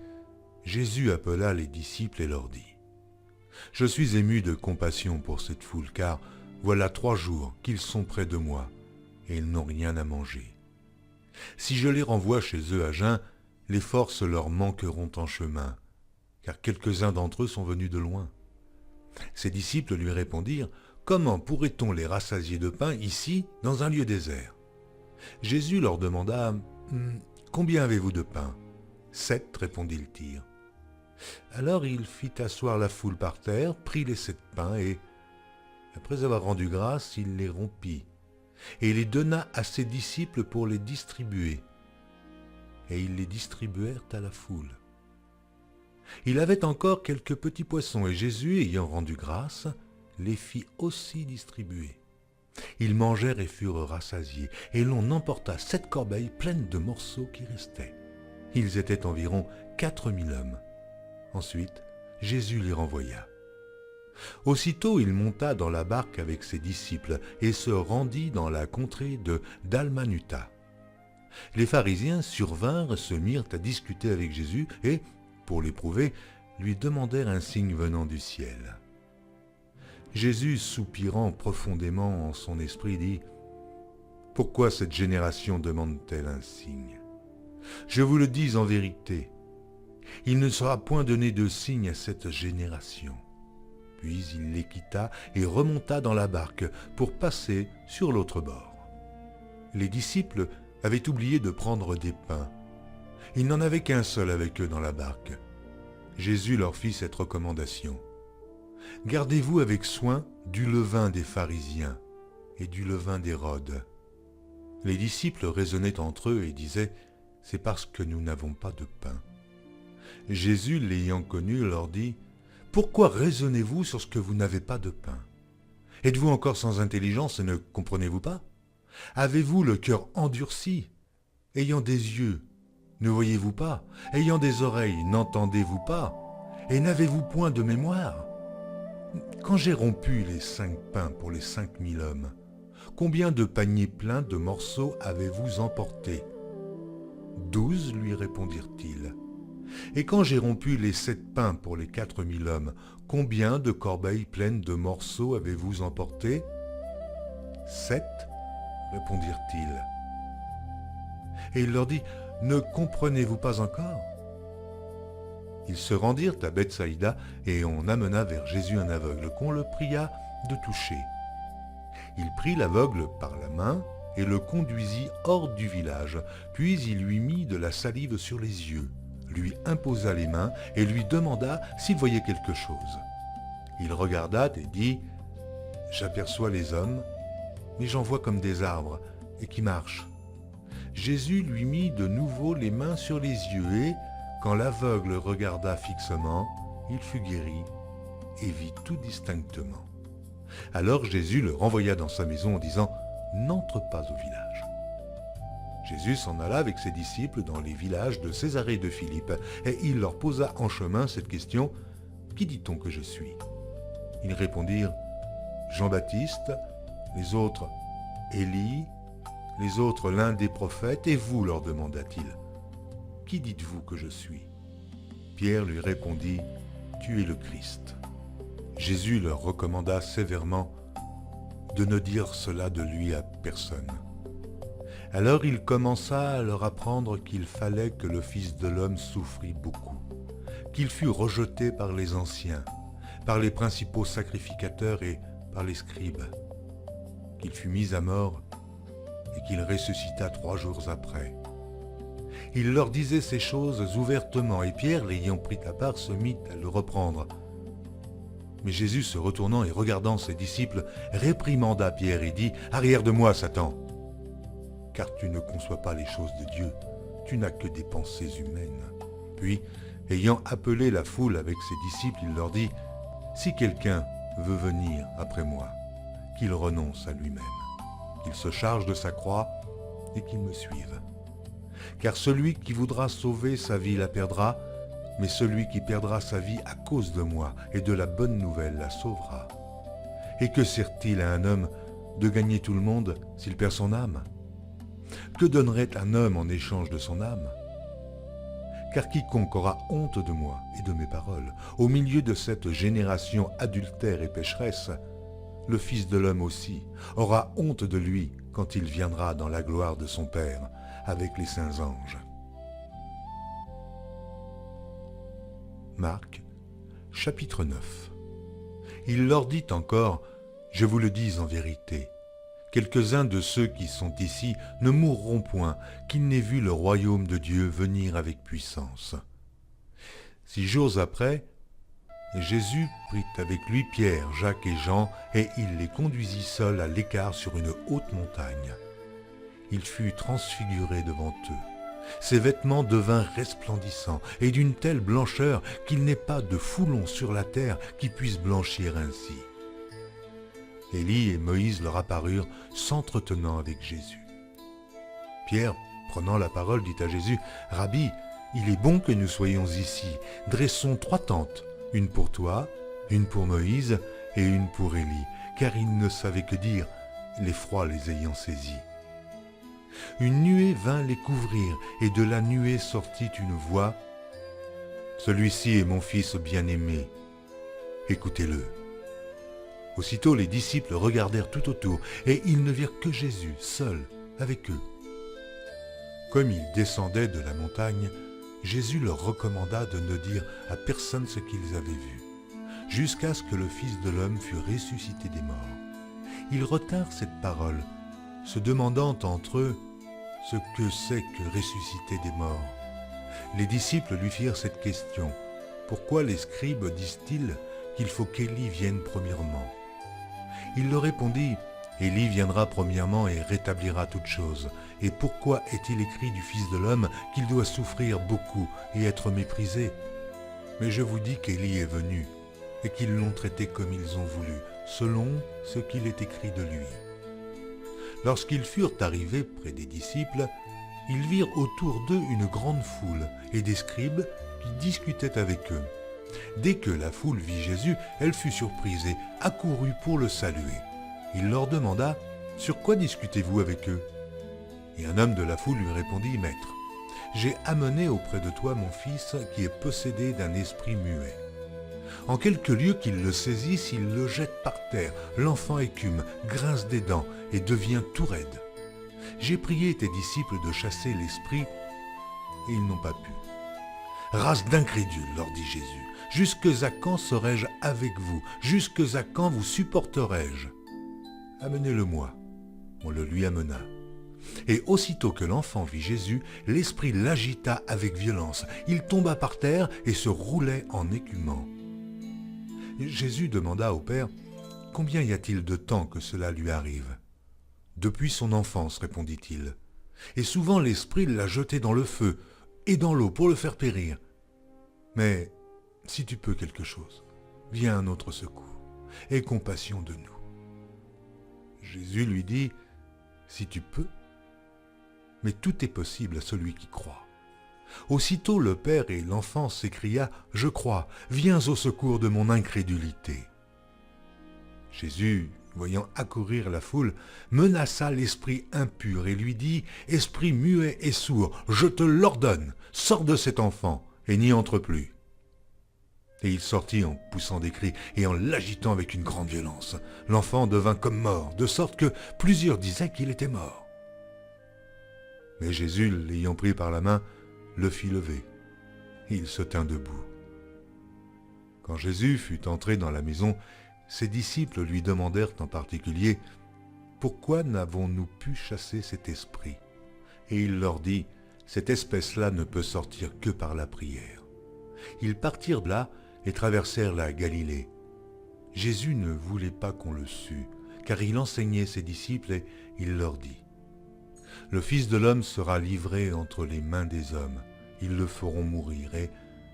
Jésus appela les disciples et leur dit, « Je suis ému de compassion pour cette foule, car voilà 3 jours qu'ils sont près de moi, et ils n'ont rien à manger. Si je les renvoie chez eux à jeun, les forces leur manqueront en chemin, car quelques-uns d'entre eux sont venus de loin. » Ses disciples lui répondirent, « Comment pourrait-on les rassasier de pain ici, dans un lieu désert ?» Jésus leur demanda, « Combien avez-vous de pain ?» 7, répondit-il. Alors il fit asseoir la foule par terre, prit les 7 pains et, après avoir rendu grâce, il les rompit et les donna à ses disciples pour les distribuer. Et ils les distribuèrent à la foule. Il avait encore quelques petits poissons et Jésus, ayant rendu grâce, les fit aussi distribuer. Ils mangèrent et furent rassasiés, et l'on emporta 7 corbeilles pleines de morceaux qui restaient. Ils étaient environ 4000 hommes. Ensuite, Jésus les renvoya. Aussitôt, il monta dans la barque avec ses disciples et se rendit dans la contrée de Dalmanuta. Les pharisiens survinrent, se mirent à discuter avec Jésus et, pour l'éprouver, lui demandèrent un signe venant du ciel. Jésus, soupirant profondément en son esprit, dit « Pourquoi cette génération demande-t-elle un signe? Je vous le dis en vérité, il ne sera point donné de signe à cette génération. » Puis il les quitta et remonta dans la barque pour passer sur l'autre bord. Les disciples avaient oublié de prendre des pains. Il n'en avait qu'un seul avec eux dans la barque. Jésus leur fit cette recommandation. « Gardez-vous avec soin du levain des pharisiens et du levain d'Hérode. » Les disciples raisonnaient entre eux et disaient « C'est parce que nous n'avons pas de pain. » Jésus, l'ayant connu, leur dit « Pourquoi raisonnez-vous sur ce que vous n'avez pas de pain? Êtes-vous encore sans intelligence et ne comprenez-vous pas? Avez-vous le cœur endurci? Ayant des yeux, ne voyez-vous pas? Ayant des oreilles, n'entendez-vous pas? Et n'avez-vous point de mémoire? Quand j'ai rompu les 5 pains pour les 5000 hommes, combien de paniers pleins de morceaux avez-vous emportés? 12, lui répondirent-ils. Et quand j'ai rompu les 7 pains pour les 4000 hommes, combien de corbeilles pleines de morceaux avez-vous emportés? 7, répondirent-ils. Et il leur dit, ne comprenez-vous pas encore? Ils se rendirent à Bethsaïda et on amena vers Jésus un aveugle qu'on le pria de toucher. Il prit l'aveugle par la main et le conduisit hors du village, puis il lui mit de la salive sur les yeux, lui imposa les mains et lui demanda s'il voyait quelque chose. Il regarda et dit, « J'aperçois les hommes, mais j'en vois comme des arbres et qui marchent. » Jésus lui mit de nouveau les mains sur les yeux et, quand l'aveugle regarda fixement, il fut guéri et vit tout distinctement. Alors Jésus le renvoya dans sa maison en disant « N'entre pas au village. » Jésus s'en alla avec ses disciples dans les villages de Césarée de Philippe et il leur posa en chemin cette question « Qui dit-on que je suis ?» Ils répondirent « Jean-Baptiste, les autres Élie, les autres l'un des prophètes, et vous, leur demanda-t-il, qui dites-vous que je suis? Pierre lui répondit, tu es le Christ. Jésus leur recommanda sévèrement de ne dire cela de lui à personne. Alors il commença à leur apprendre qu'il fallait que le Fils de l'homme souffrit beaucoup, qu'il fût rejeté par les anciens, par les principaux sacrificateurs et par les scribes, qu'il fut mis à mort et qu'il ressuscita 3 jours après. Il leur disait ces choses ouvertement, et Pierre, l'ayant pris à part, se mit à le reprendre. Mais Jésus, se retournant et regardant ses disciples, réprimanda Pierre et dit, « Arrière de moi, Satan, car tu ne conçois pas les choses de Dieu, tu n'as que des pensées humaines. » Puis, ayant appelé la foule avec ses disciples, il leur dit, « Si quelqu'un veut venir après moi, qu'il renonce à lui-même, qu'il se charge de sa croix et qu'il me suive. Car celui qui voudra sauver sa vie la perdra, mais celui qui perdra sa vie à cause de moi et de la bonne nouvelle la sauvera. Et que sert-il à un homme de gagner tout le monde s'il perd son âme? Que donnerait un homme en échange de son âme? Car quiconque aura honte de moi et de mes paroles, au milieu de cette génération adultère et pécheresse, le Fils de l'homme aussi aura honte de lui quand il viendra dans la gloire de son Père avec les saints anges. Marc, chapitre 9. Il leur dit encore, « Je vous le dis en vérité, quelques-uns de ceux qui sont ici ne mourront point, qu'ils n'aient vu le royaume de Dieu venir avec puissance. » 6 jours après, Jésus prit avec lui Pierre, Jacques et Jean, et il les conduisit seuls à l'écart sur une haute montagne. Il fut transfiguré devant eux. Ses vêtements devinrent resplendissants et d'une telle blancheur qu'il n'est pas de foulon sur la terre qui puisse blanchir ainsi. Élie et Moïse leur apparurent, s'entretenant avec Jésus. Pierre, prenant la parole, dit à Jésus, « Rabbi, il est bon que nous soyons ici. Dressons 3 tentes, une pour toi, une pour Moïse et une pour Élie, car ils ne savaient que dire, l'effroi les ayant saisis. » une nuée vint les couvrir, et de la nuée sortit une voix. Celui-ci est mon fils bien-aimé, écoutez-le. Aussitôt les disciples regardèrent tout autour, et ils ne virent que Jésus, seul, avec eux. Comme ils descendaient de la montagne, Jésus leur recommanda de ne dire à personne ce qu'ils avaient vu, jusqu'à ce que le Fils de l'homme fût ressuscité des morts. Ils retinrent cette parole, se demandant entre eux ce que c'est que ressusciter des morts. Les disciples lui firent cette question. Pourquoi les scribes disent-ils qu'il faut qu'Élie vienne premièrement? Il leur répondit, Élie viendra premièrement et rétablira toutes choses. Et pourquoi est-il écrit du Fils de l'homme qu'il doit souffrir beaucoup et être méprisé? Mais je vous dis qu'Élie est venu, et qu'ils l'ont traité comme ils ont voulu, selon ce qu'il est écrit de lui. Lorsqu'ils furent arrivés près des disciples, ils virent autour d'eux une grande foule et des scribes qui discutaient avec eux. Dès que la foule vit Jésus, elle fut surprise et accourut pour le saluer. Il leur demanda « Sur quoi discutez-vous avec eux ?» Et un homme de la foule lui répondit « Maître, j'ai amené auprès de toi mon fils qui est possédé d'un esprit muet. En quelque lieu qu'il le saisisse, il le jette par terre. L'enfant écume, grince des dents et devient tout raide. J'ai prié tes disciples de chasser l'esprit, et ils n'ont pas pu. Race d'incrédules, leur dit Jésus, jusques à quand serai-je avec vous? Jusques à quand vous supporterai-je? Amenez-le-moi. On le lui amena. Et aussitôt que l'enfant vit Jésus, l'esprit l'agita avec violence. Il tomba par terre et se roulait en écumant. Jésus demanda au Père, « Combien y a-t-il de temps que cela lui arrive ?» « Depuis son enfance, répondit-il. Et souvent l'esprit l'a jeté dans le feu et dans l'eau pour le faire périr. Mais si tu peux quelque chose, viens à notre secours, aie compassion de nous. » Jésus lui dit, « Si tu peux, mais tout est possible à celui qui croit. » Aussitôt le père et l'enfant s'écria, « Je crois, viens au secours de mon incrédulité. » Jésus, voyant accourir la foule, menaça l'esprit impur et lui dit, « Esprit muet et sourd, je te l'ordonne, sors de cet enfant et n'y entre plus. » Et il sortit en poussant des cris et en l'agitant avec une grande violence. L'enfant devint comme mort, de sorte que plusieurs disaient qu'il était mort. Mais Jésus, l'ayant pris par la main, le fit lever. Il se tint debout. Quand Jésus fut entré dans la maison, ses disciples lui demandèrent en particulier « Pourquoi n'avons-nous pu chasser cet esprit ?» Et il leur dit « Cette espèce-là ne peut sortir que par la prière. » Ils partirent de là et traversèrent la Galilée. Jésus ne voulait pas qu'on le sût, car il enseignait ses disciples et il leur dit « Le Fils de l'homme sera livré entre les mains des hommes. Ils le feront mourir et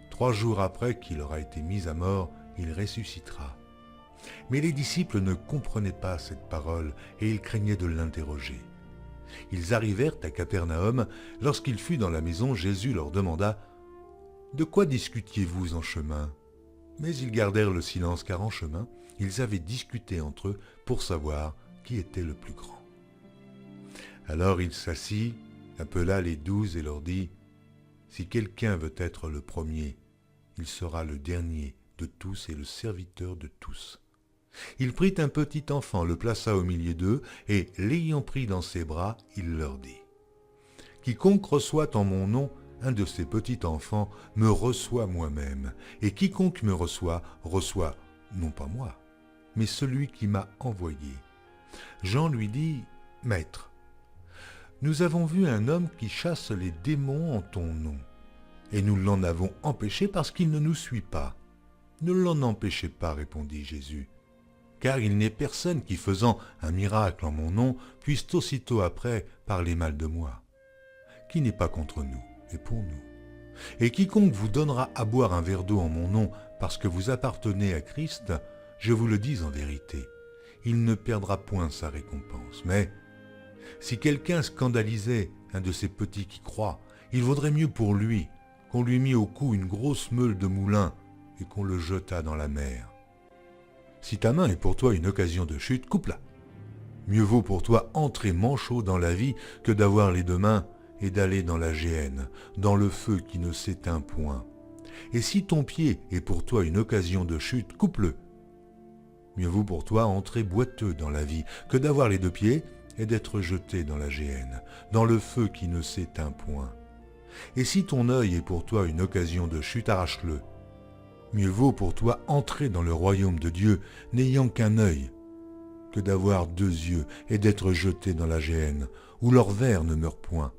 3 jours après qu'il aura été mis à mort, il ressuscitera. » Mais les disciples ne comprenaient pas cette parole et ils craignaient de l'interroger. Ils arrivèrent à Capernaum. Lorsqu'il fut dans la maison, Jésus leur demanda « De quoi discutiez-vous en chemin ?» Mais ils gardèrent le silence car en chemin, ils avaient discuté entre eux pour savoir qui était le plus grand. Alors il s'assit, appela les 12 et leur dit « Si quelqu'un veut être le premier, il sera le dernier de tous et le serviteur de tous. » Il prit un petit enfant, le plaça au milieu d'eux, et l'ayant pris dans ses bras, il leur dit « Quiconque reçoit en mon nom un de ces petits enfants me reçoit moi-même, et quiconque me reçoit, reçoit non pas moi, mais celui qui m'a envoyé. » Jean lui dit « Maître, nous avons vu un homme qui chasse les démons en ton nom, et nous l'en avons empêché parce qu'il ne nous suit pas. » « Ne l'en empêchez pas, répondit Jésus, car il n'est personne qui, faisant un miracle en mon nom, puisse aussitôt après parler mal de moi. Qui n'est pas contre nous est pour nous. Et quiconque vous donnera à boire un verre d'eau en mon nom parce que vous appartenez à Christ, je vous le dis en vérité, il ne perdra point sa récompense. Mais si quelqu'un scandalisait un de ces petits qui croient, il vaudrait mieux pour lui qu'on lui mît au cou une grosse meule de moulin et qu'on le jetât dans la mer. Si ta main est pour toi une occasion de chute, coupe-la. Mieux vaut pour toi entrer manchot dans la vie que d'avoir les deux mains et d'aller dans la géhenne, dans le feu qui ne s'éteint point. Et si ton pied est pour toi une occasion de chute, coupe-le. Mieux vaut pour toi entrer boiteux dans la vie que d'avoir les deux pieds et d'être jeté dans la géhenne, dans le feu qui ne s'éteint point. Et si ton œil est pour toi une occasion de chute, arrache-le. Mieux vaut pour toi entrer dans le royaume de Dieu n'ayant qu'un œil, que d'avoir deux yeux et d'être jeté dans la géhenne, où leur ver ne meurt point,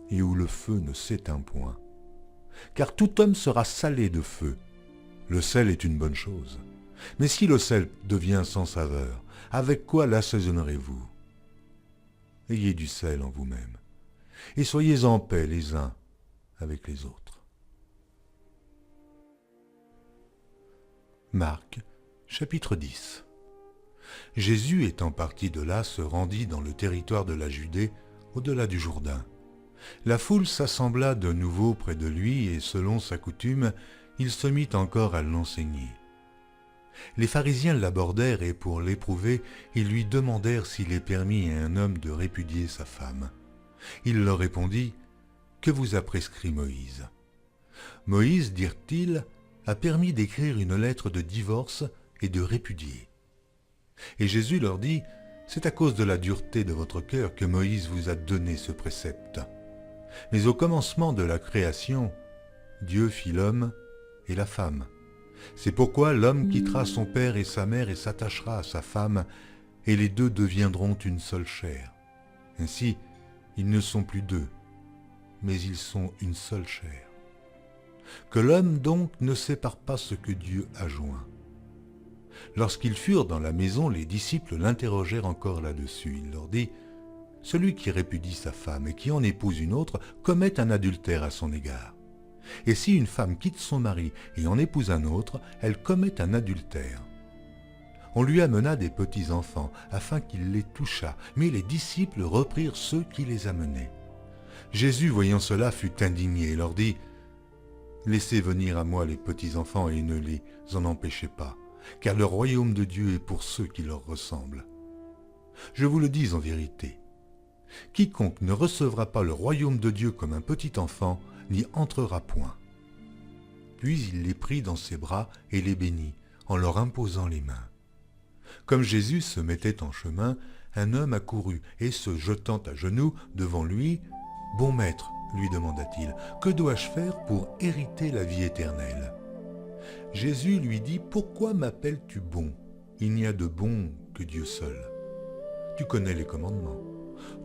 et où le feu ne s'éteint point. Car tout homme sera salé de feu. Le sel est une bonne chose. Mais si le sel devient sans saveur, avec quoi l'assaisonnerez-vous? Ayez du sel en vous-même, et soyez en paix les uns avec les autres. Marc, chapitre 10. Jésus étant parti de là se rendit dans le territoire de la Judée, au-delà du Jourdain. La foule s'assembla de nouveau près de lui et selon sa coutume, il se mit encore à l'enseigner. Les pharisiens l'abordèrent et pour l'éprouver, ils lui demandèrent s'il est permis à un homme de répudier sa femme. Il leur répondit, « Que vous a prescrit Moïse ?» Moïse, dirent-ils, a permis d'écrire une lettre de divorce et de répudier. Et Jésus leur dit, « C'est à cause de la dureté de votre cœur que Moïse vous a donné ce précepte. Mais au commencement de la création, Dieu fit l'homme et la femme. C'est pourquoi l'homme quittera son père et sa mère et s'attachera à sa femme, et les deux deviendront une seule chair. Ainsi, ils ne sont plus deux, mais ils sont une seule chair. Que l'homme donc ne sépare pas ce que Dieu a joint. » Lorsqu'ils furent dans la maison, les disciples l'interrogèrent encore là-dessus. Il leur dit, « Celui qui répudie sa femme et qui en épouse une autre commet un adultère à son égard. Et si une femme quitte son mari et en épouse un autre, elle commet un adultère. » On lui amena des petits-enfants afin qu'il les touchât, mais les disciples reprirent ceux qui les amenaient. Jésus, voyant cela, fut indigné et leur dit, « Laissez venir à moi les petits-enfants et ne les en empêchez pas, car le royaume de Dieu est pour ceux qui leur ressemblent. Je vous le dis en vérité, quiconque ne recevra pas le royaume de Dieu comme un petit enfant n'y entrera point. » Puis il les prit dans ses bras et les bénit, en leur imposant les mains. Comme Jésus se mettait en chemin, un homme accourut et se jetant à genoux devant lui, « Bon maître, lui demanda-t-il, que dois-je faire pour hériter la vie éternelle ?» Jésus lui dit, « Pourquoi m'appelles-tu bon? Il n'y a de bon que Dieu seul. Tu connais les commandements.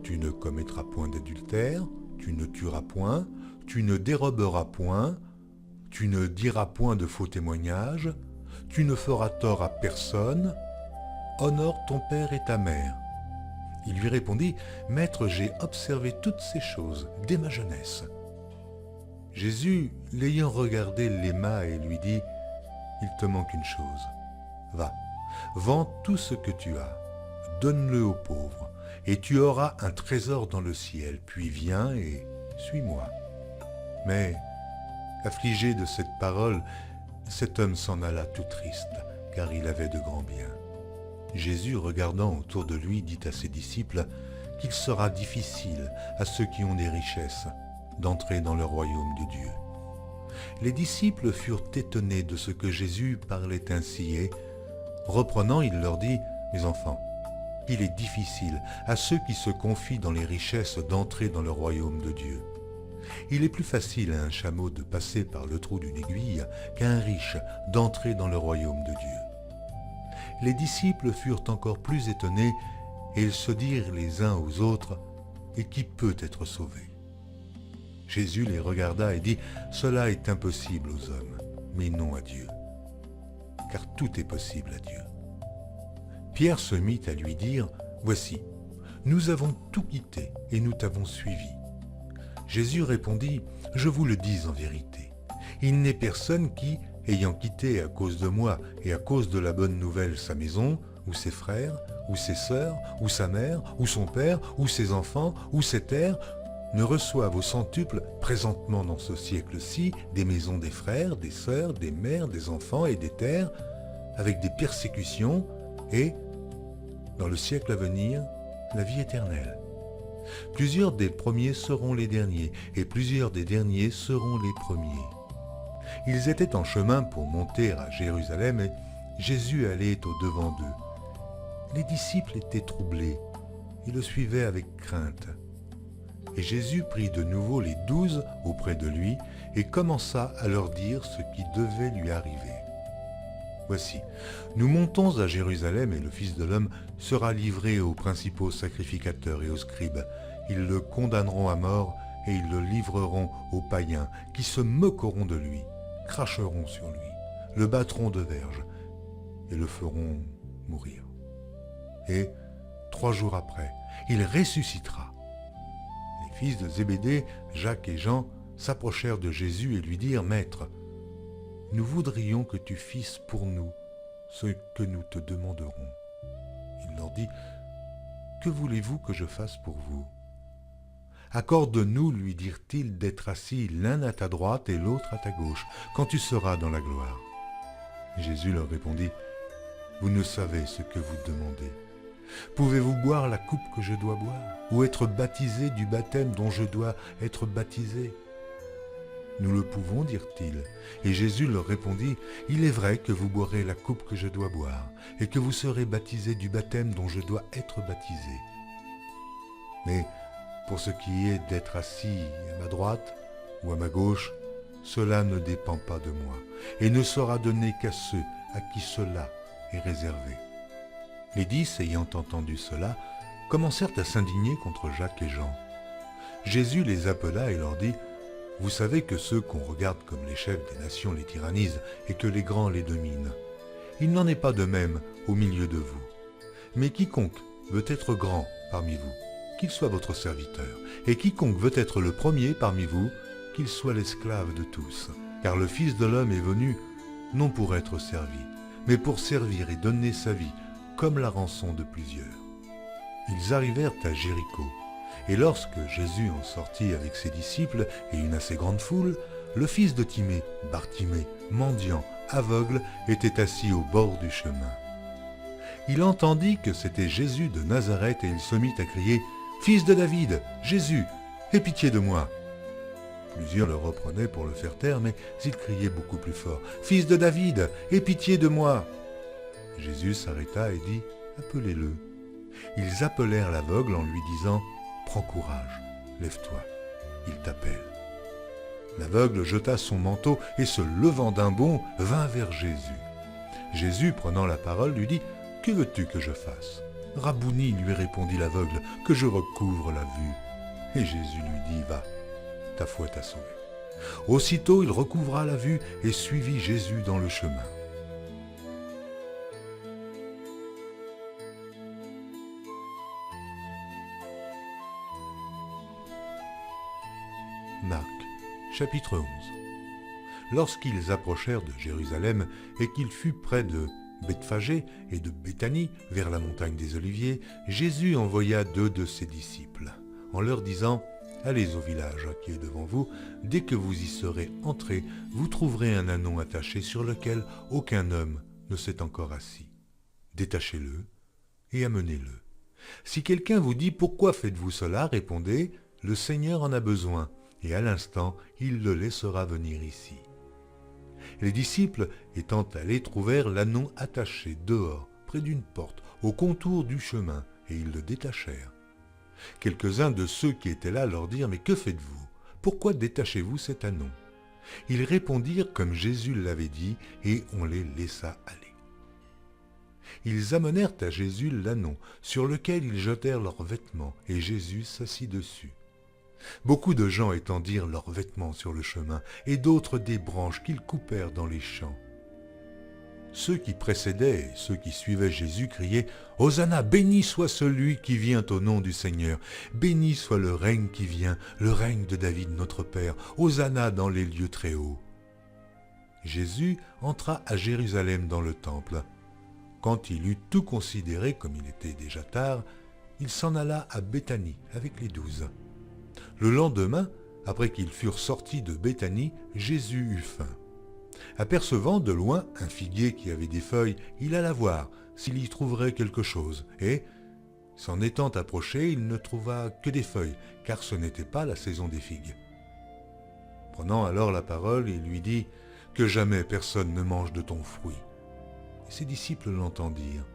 Tu ne commettras point d'adultère, tu ne tueras point, tu ne déroberas point, tu ne diras point de faux témoignages, tu ne feras tort à personne, honore ton père et ta mère. » Il lui répondit, « Maître, j'ai observé toutes ces choses dès ma jeunesse. » Jésus, l'ayant regardé, l'aima et lui dit, « Il te manque une chose. Va, vends tout ce que tu as, donne-le aux pauvres, et tu auras un trésor dans le ciel, puis viens et suis-moi. » Mais, affligé de cette parole, cet homme s'en alla tout triste, car il avait de grands biens. Jésus, regardant autour de lui, dit à ses disciples qu'il sera difficile à ceux qui ont des richesses d'entrer dans le royaume de Dieu. Les disciples furent étonnés de ce que Jésus parlait ainsi et, reprenant, il leur dit, « Mes enfants, il est difficile à ceux qui se confient dans les richesses d'entrer dans le royaume de Dieu. Il est plus facile à un chameau de passer par le trou d'une aiguille qu'à un riche d'entrer dans le royaume de Dieu. » Les disciples furent encore plus étonnés et ils se dirent les uns aux autres, « Et qui peut être sauvé ?» Jésus les regarda et dit, « Cela est impossible aux hommes, mais non à Dieu, car tout est possible à Dieu. » Pierre se mit à lui dire, « Voici, nous avons tout quitté et nous t'avons suivi. » Jésus répondit, « Je vous le dis en vérité, il n'est personne qui, ayant quitté à cause de moi et à cause de la bonne nouvelle sa maison, ou ses frères, ou ses sœurs, ou sa mère, ou son père, ou ses enfants, ou ses terres, ne reçoive au centuple présentement dans ce siècle-ci des maisons des frères, des sœurs, des mères, des enfants et des terres, avec des persécutions, et, dans le siècle à venir, la vie éternelle. Plusieurs des premiers seront les derniers, et plusieurs des derniers seront les premiers. Ils étaient en chemin pour monter à Jérusalem, et Jésus allait au-devant d'eux. Les disciples étaient troublés, ils le suivaient avec crainte. Et Jésus prit de nouveau les 12 auprès de lui, et commença à leur dire ce qui devait lui arriver. Voici, nous montons à Jérusalem et le Fils de l'homme sera livré aux principaux sacrificateurs et aux scribes. Ils le condamneront à mort et ils le livreront aux païens qui se moqueront de lui, cracheront sur lui, le battront de verge et le feront mourir. Et 3 jours après, il ressuscitera. Les fils de Zébédée, Jacques et Jean, s'approchèrent de Jésus et lui dirent « Maître, nous voudrions que tu fisses pour nous ce que nous te demanderons. » Il leur dit « Que voulez-vous que je fasse pour vous ?» « Accorde-nous, lui dirent-ils, d'être assis l'un à ta droite et l'autre à ta gauche, quand tu seras dans la gloire. » Jésus leur répondit « Vous ne savez ce que vous demandez. Pouvez-vous boire la coupe que je dois boire, ou être baptisé du baptême dont je dois être baptisé ?» Nous le pouvons, dirent-ils. Et Jésus leur répondit, « Il est vrai que vous boirez la coupe que je dois boire, et que vous serez baptisés du baptême dont je dois être baptisé. Mais pour ce qui est d'être assis à ma droite ou à ma gauche, cela ne dépend pas de moi, et ne sera donné qu'à ceux à qui cela est réservé. » Les 10, ayant entendu cela, commencèrent à s'indigner contre Jacques et Jean. Jésus les appela et leur dit, « Vous savez que ceux qu'on regarde comme les chefs des nations les tyrannisent et que les grands les dominent. Il n'en est pas de même au milieu de vous. Mais quiconque veut être grand parmi vous, qu'il soit votre serviteur, et quiconque veut être le premier parmi vous, qu'il soit l'esclave de tous. Car le Fils de l'homme est venu, non pour être servi, mais pour servir et donner sa vie, comme la rançon de plusieurs. » Ils arrivèrent à Jéricho, et lorsque Jésus en sortit avec ses disciples et une assez grande foule, le fils de Timée, Bartimée, mendiant, aveugle, était assis au bord du chemin. Il entendit que c'était Jésus de Nazareth et il se mit à crier « Fils de David, Jésus, aie pitié de moi !» Plusieurs le reprenaient pour le faire taire, mais il criait beaucoup plus fort « Fils de David, aie pitié de moi !» Jésus s'arrêta et dit « Appelez-le. » Ils appelèrent l'aveugle en lui disant « Prends courage, lève-toi, il t'appelle. » L'aveugle jeta son manteau et se levant d'un bond, vint vers Jésus. Jésus, prenant la parole, lui dit « Que veux-tu que je fasse ?» « Rabouni, lui répondit l'aveugle, que je recouvre la vue. » Et Jésus lui dit « Va, ta foi t'a sauvé. » Aussitôt il recouvra la vue et suivit Jésus dans le chemin. Marc, chapitre 11. Lorsqu'ils approchèrent de Jérusalem et qu'il fut près de Bethphagée et de Béthanie, vers la montagne des Oliviers, Jésus envoya 2 de ses disciples, en leur disant « Allez au village qui est devant vous, dès que vous y serez entrés, vous trouverez un ânon attaché sur lequel aucun homme ne s'est encore assis. Détachez-le et amenez-le. Si quelqu'un vous dit « Pourquoi faites-vous cela ?» répondez « Le Seigneur en a besoin, et à l'instant, il le laissera venir ici. » Les disciples, étant allés, trouvèrent l'ânon attaché dehors, près d'une porte, au contour du chemin, et ils le détachèrent. Quelques-uns de ceux qui étaient là leur dirent « Mais que faites-vous? Pourquoi détachez-vous cet ânon ?» Ils répondirent comme Jésus l'avait dit, et on les laissa aller. Ils amenèrent à Jésus l'ânon, sur lequel ils jetèrent leurs vêtements, et Jésus s'assit dessus. Beaucoup de gens étendirent leurs vêtements sur le chemin, et d'autres des branches qu'ils coupèrent dans les champs. Ceux qui précédaient et ceux qui suivaient Jésus criaient « Hosanna, béni soit celui qui vient au nom du Seigneur, béni soit le règne qui vient, le règne de David notre Père, Hosanna dans les lieux très hauts. » Jésus entra à Jérusalem dans le temple. Quand il eut tout considéré, comme il était déjà tard, il s'en alla à Béthanie avec les 12. Le lendemain, après qu'ils furent sortis de Béthanie, Jésus eut faim. Apercevant de loin un figuier qui avait des feuilles, il alla voir s'il y trouverait quelque chose, et, S'en étant approché, il ne trouva que des feuilles, car ce n'était pas la saison des figues. Prenant alors la parole, il lui dit « Que jamais personne ne mange de ton fruit. » Et ses disciples l'entendirent.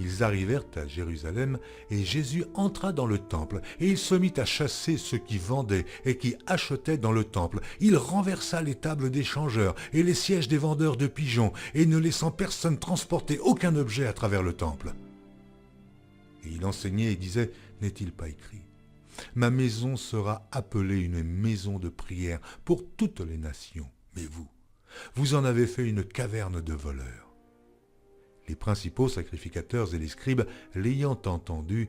Ils arrivèrent à Jérusalem, et Jésus entra dans le temple, et il se mit à chasser ceux qui vendaient et qui achetaient dans le temple. Il renversa les tables des changeurs et les sièges des vendeurs de pigeons, et ne laissant personne transporter aucun objet à travers le temple. Et il enseignait et disait, n'est-il pas écrit ? Ma maison sera appelée une maison de prière pour toutes les nations, mais vous en avez fait une caverne de voleurs. Les principaux sacrificateurs et les scribes, l'ayant entendu,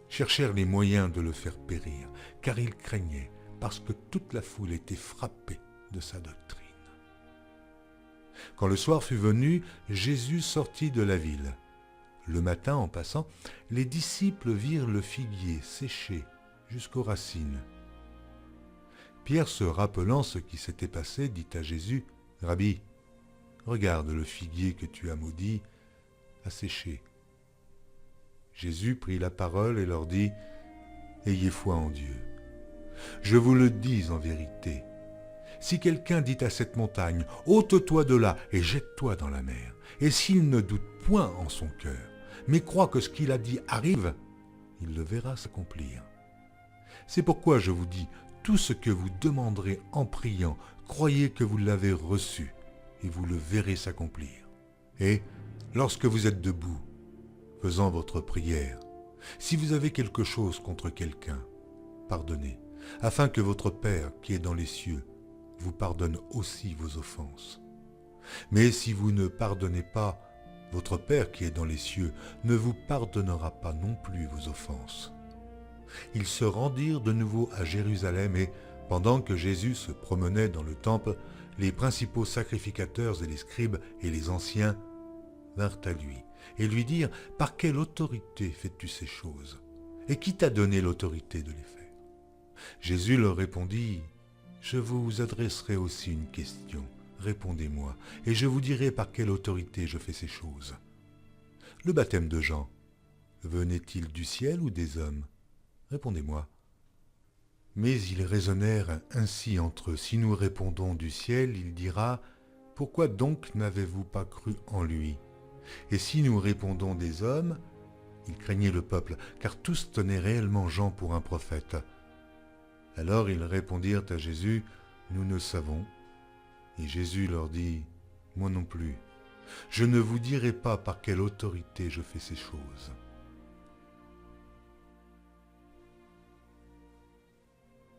cherchèrent les moyens de le faire périr, car ils craignaient, parce que toute la foule était frappée de sa doctrine. Quand le soir fut venu, Jésus sortit de la ville. Le matin, en passant, les disciples virent le figuier séché jusqu'aux racines. Pierre, se rappelant ce qui s'était passé, dit à Jésus, « Rabbi, regarde le figuier que tu as maudit, a séché. » Jésus prit la parole et leur dit, « Ayez foi en Dieu. Je vous le dis en vérité, si quelqu'un dit à cette montagne, « Ôte-toi de là et jette-toi dans la mer », et s'il ne doute point en son cœur, mais croit que ce qu'il a dit arrive, il le verra s'accomplir. C'est pourquoi je vous dis, tout ce que vous demanderez en priant, croyez que vous l'avez reçu, et vous le verrez s'accomplir. Et, lorsque vous êtes debout, faisant votre prière, si vous avez quelque chose contre quelqu'un, pardonnez, afin que votre Père qui est dans les cieux vous pardonne aussi vos offenses. Mais si vous ne pardonnez pas, votre Père qui est dans les cieux ne vous pardonnera pas non plus vos offenses. » Ils se rendirent de nouveau à Jérusalem et, pendant que Jésus se promenait dans le temple, les principaux sacrificateurs et les scribes et les anciens vinrent à lui et lui dirent « Par quelle autorité fais-tu ces choses? Et qui t'a donné l'autorité de les faire ?» Jésus leur répondit « Je vous adresserai aussi une question. Répondez-moi, et je vous dirai par quelle autorité je fais ces choses. Le baptême de Jean, venait-il du ciel ou des hommes? Répondez-moi. » Mais ils raisonnèrent ainsi entre eux. Si nous répondons du ciel, il dira, « Pourquoi donc n'avez-vous pas cru en lui ?» Et si nous répondons des hommes, ils craignaient le peuple, car tous tenaient réellement Jean pour un prophète. Alors ils répondirent à Jésus, « Nous ne savons. » Et Jésus leur dit, « Moi non plus. Je ne vous dirai pas par quelle autorité je fais ces choses. »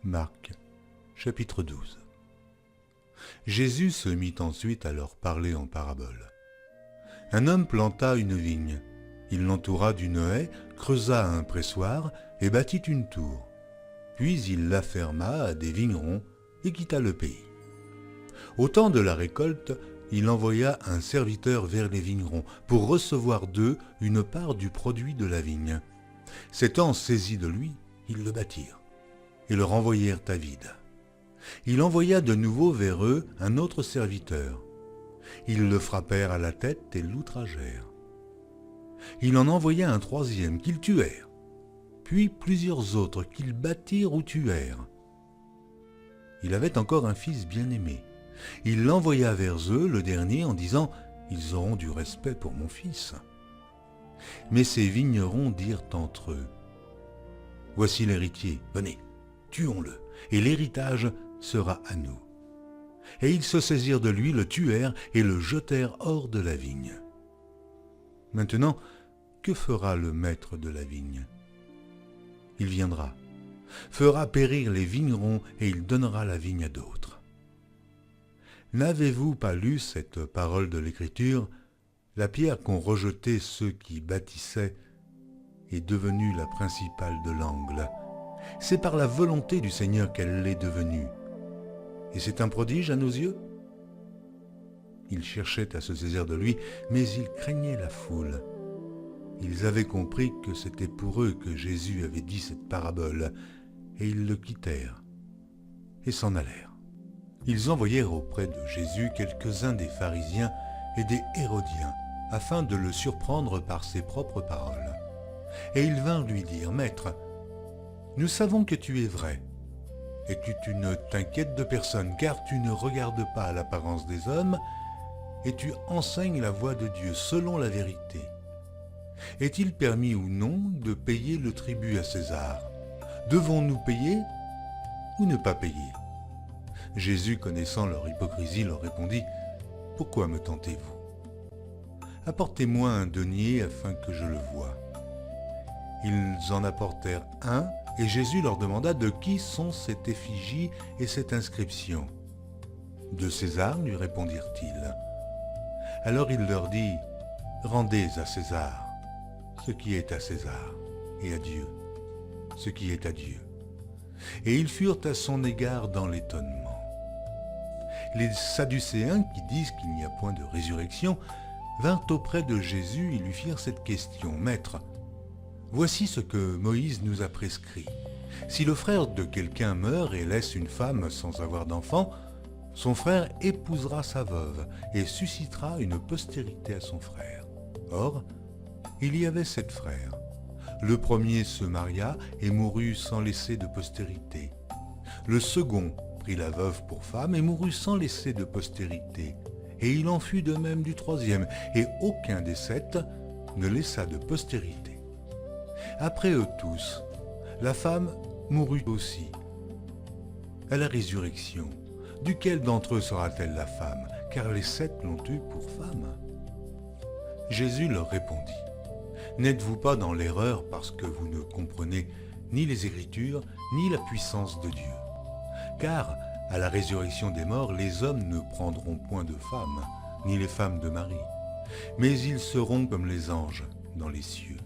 Marc, chapitre 12. Jésus se mit ensuite à leur parler en parabole. Un homme planta une vigne. Il l'entoura d'une haie, creusa un pressoir et bâtit une tour. Puis il la ferma à des vignerons et quitta le pays. Au temps de la récolte, il envoya un serviteur vers les vignerons pour recevoir d'eux une part du produit de la vigne. S'étant saisis de lui, ils le battirent et le renvoyèrent à vide. Il envoya de nouveau vers eux un autre serviteur. Ils le frappèrent à la tête et l'outragèrent. Il en envoya un troisième qu'ils tuèrent, puis plusieurs autres qu'ils battirent ou tuèrent. Il avait encore un fils bien-aimé. Il l'envoya vers eux, le dernier, en disant « Ils auront du respect pour mon fils. » Mais ces vignerons dirent entre eux « Voici l'héritier, venez, tuons-le, et l'héritage sera à nous. » Et ils se saisirent de lui, le tuèrent et le jetèrent hors de la vigne. Maintenant, que fera le maître de la vigne? Il viendra, fera périr les vignerons et il donnera la vigne à d'autres. N'avez-vous pas lu cette parole de l'Écriture? La pierre qu'ont rejetée ceux qui bâtissaient est devenue la principale de l'angle. C'est par la volonté du Seigneur qu'elle l'est devenue. Et c'est un prodige à nos yeux? Ils cherchaient à se saisir de lui, mais ils craignaient la foule. Ils avaient compris que c'était pour eux que Jésus avait dit cette parabole, et ils le quittèrent et s'en allèrent. Ils envoyèrent auprès de Jésus quelques-uns des pharisiens et des hérodiens, afin de le surprendre par ses propres paroles. Et ils vinrent lui dire, « Maître, nous savons que tu es vrai, et que tu ne t'inquiètes de personne, car tu ne regardes pas à l'apparence des hommes, et tu enseignes la voie de Dieu selon la vérité. Est-il permis ou non de payer le tribut à César? Devons-nous payer ou ne pas payer ?» Jésus, connaissant leur hypocrisie, leur répondit, « Pourquoi me tentez-vous? Apportez-moi un denier afin que je le voie. » Ils en apportèrent un, et Jésus leur demanda, « De qui sont cette effigie et cette inscription? » « De César, lui répondirent-ils. Alors il leur dit, « Rendez à César ce qui est à César, et à Dieu ce qui est à Dieu. » Et ils furent à son égard dans l'étonnement. Les Sadducéens, qui disent qu'il n'y a point de résurrection, vinrent auprès de Jésus et lui firent cette question, « Maître, voici ce que Moïse nous a prescrit. Si le frère de quelqu'un meurt et laisse une femme sans avoir d'enfant, son frère épousera sa veuve et suscitera une postérité à son frère. Or, il y avait 7 frères. Le premier se maria et mourut sans laisser de postérité. Le second prit la veuve pour femme et mourut sans laisser de postérité. Et il en fut de même du troisième, et aucun des 7 ne laissa de postérité. Après eux tous, la femme mourut aussi. À la résurrection, duquel d'entre eux sera-t-elle la femme, car les 7 l'ont eue pour femme? Jésus leur répondit, « N'êtes-vous pas dans l'erreur parce que vous ne comprenez ni les Écritures, ni la puissance de Dieu? Car, à la résurrection des morts, les hommes ne prendront point de femmes, ni les femmes de mari, mais ils seront comme les anges dans les cieux.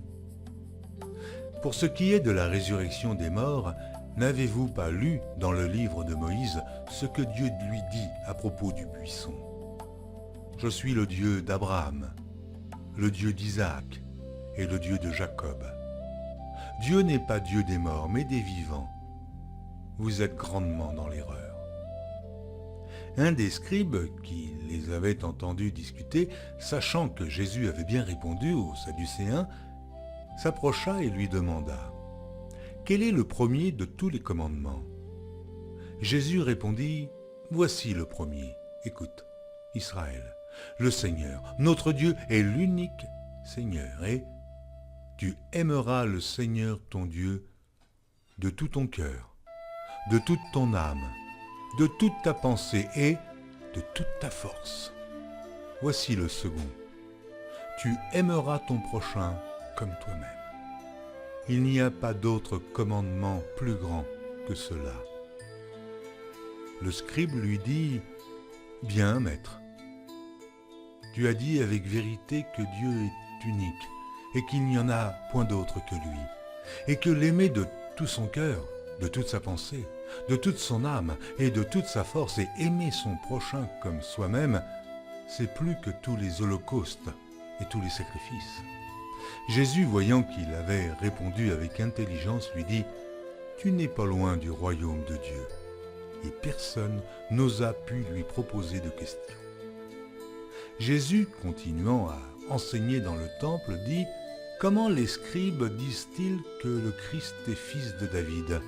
Pour ce qui est de la résurrection des morts, n'avez-vous pas lu dans le livre de Moïse ce que Dieu lui dit à propos du buisson? Je suis le Dieu d'Abraham, le Dieu d'Isaac et le Dieu de Jacob. Dieu n'est pas Dieu des morts, mais des vivants. Vous êtes grandement dans l'erreur. » Un des scribes qui les avait entendus discuter, sachant que Jésus avait bien répondu aux Sadducéens, s'approcha et lui demanda, « Quel est le premier de tous les commandements ?» Jésus répondit, « Voici le premier. Écoute, Israël, le Seigneur, notre Dieu est l'unique Seigneur, et tu aimeras le Seigneur ton Dieu de tout ton cœur, de toute ton âme, de toute ta pensée et de toute ta force. Voici le second. Tu aimeras ton prochain comme toi-même. Il n'y a pas d'autre commandement plus grand que cela. » Le scribe lui dit, « Bien, maître, tu as dit avec vérité que Dieu est unique et qu'il n'y en a point d'autre que lui, et que l'aimer de tout son cœur, de toute sa pensée, de toute son âme et de toute sa force, et aimer son prochain comme soi-même, c'est plus que tous les holocaustes et tous les sacrifices. » Jésus, voyant qu'il avait répondu avec intelligence, lui dit, « Tu n'es pas loin du royaume de Dieu. » Et personne n'osa pu lui proposer de questions. Jésus, continuant à enseigner dans le temple, dit, « Comment les scribes disent-ils que le Christ est fils de David?